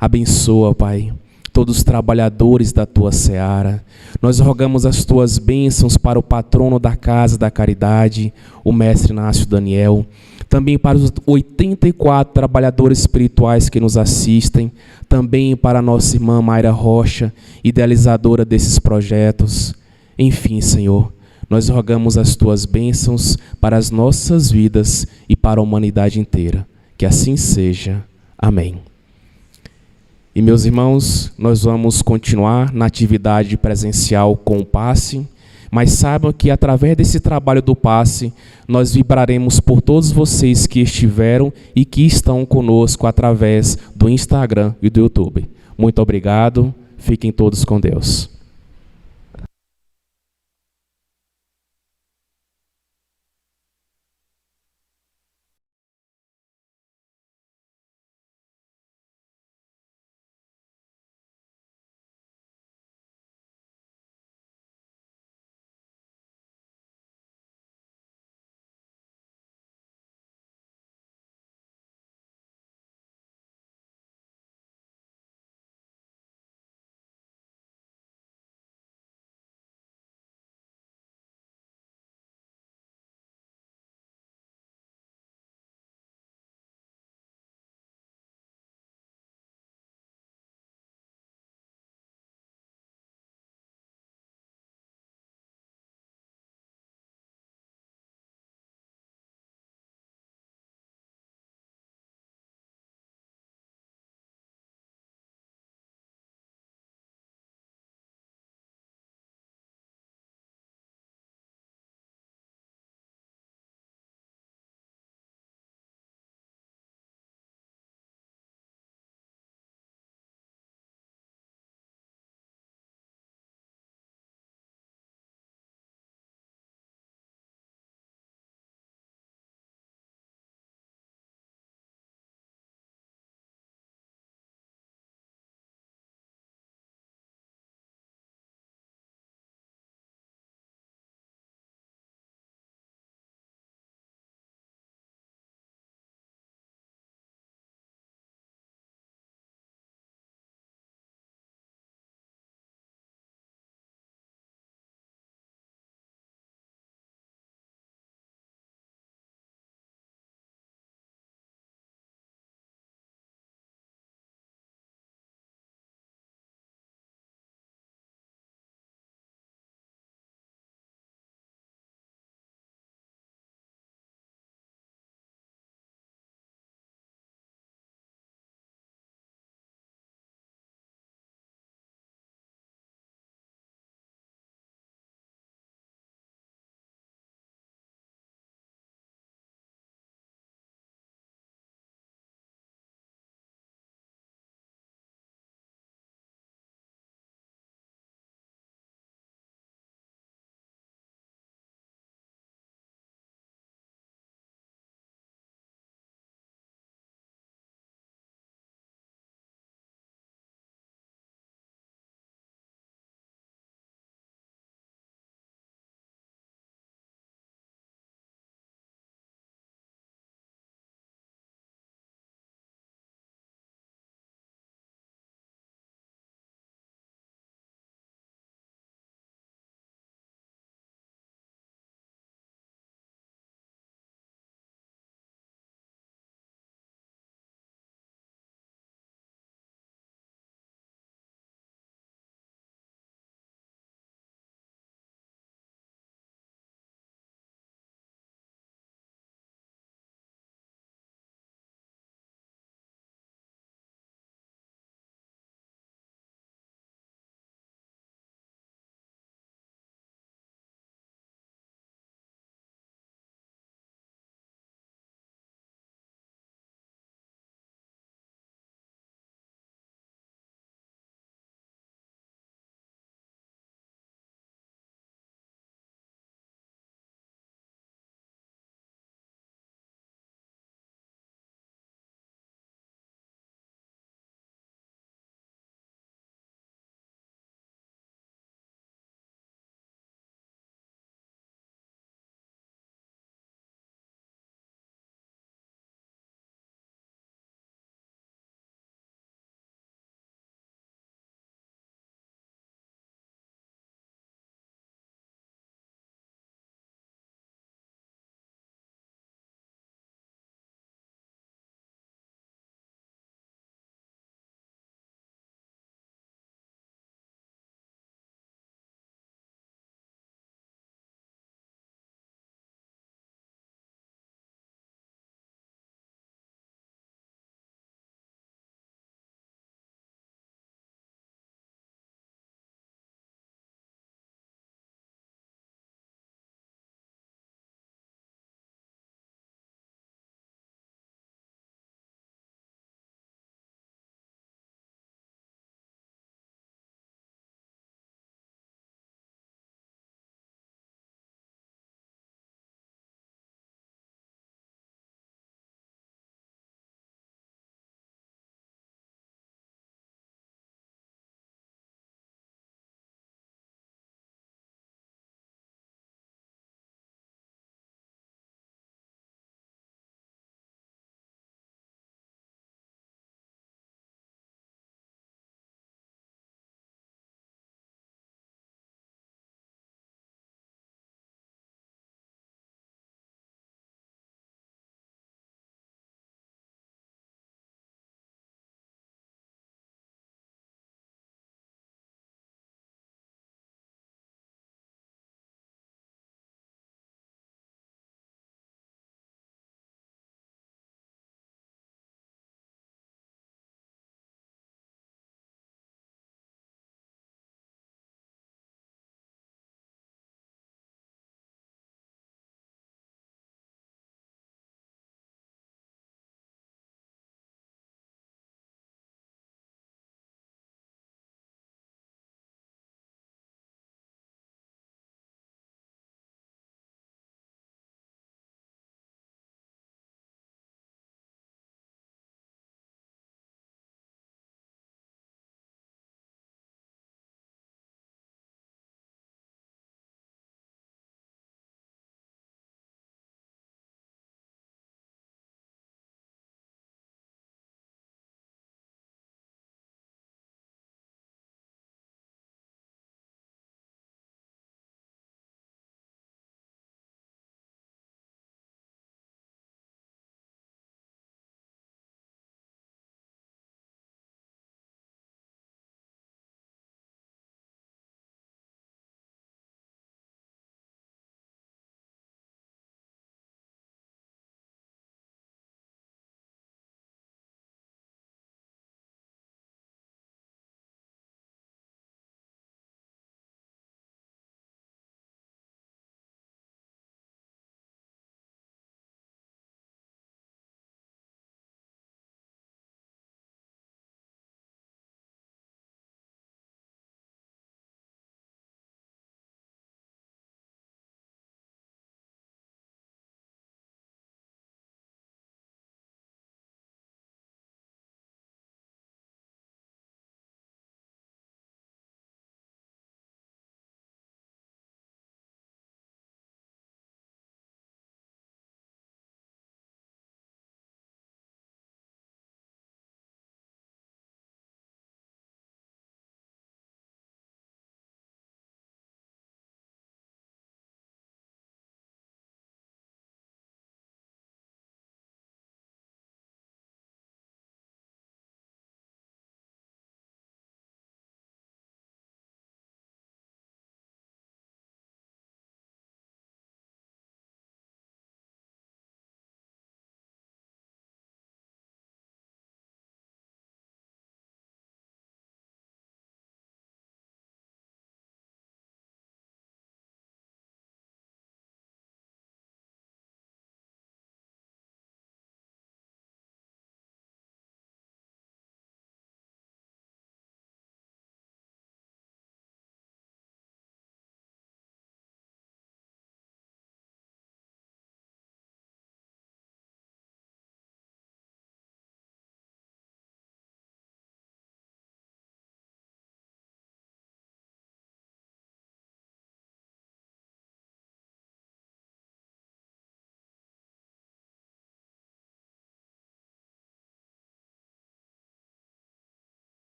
[SPEAKER 3] Abençoa, Pai, todos os trabalhadores da Tua seara. Nós rogamos as Tuas bênçãos para o patrono da Casa da Caridade, o mestre Inácio Daniel, também para os 84 trabalhadores espirituais que nos assistem, também para a nossa irmã Mayra Rocha, idealizadora desses projetos. Enfim, Senhor, nós rogamos as Tuas bênçãos para as nossas vidas e para a humanidade inteira. Que assim seja. Amém. E, meus irmãos, nós vamos continuar na atividade presencial com o passe, mas saibam que através desse trabalho do passe, nós vibraremos por todos vocês que estiveram e que estão conosco através do Instagram e do YouTube. Muito obrigado, fiquem todos com Deus.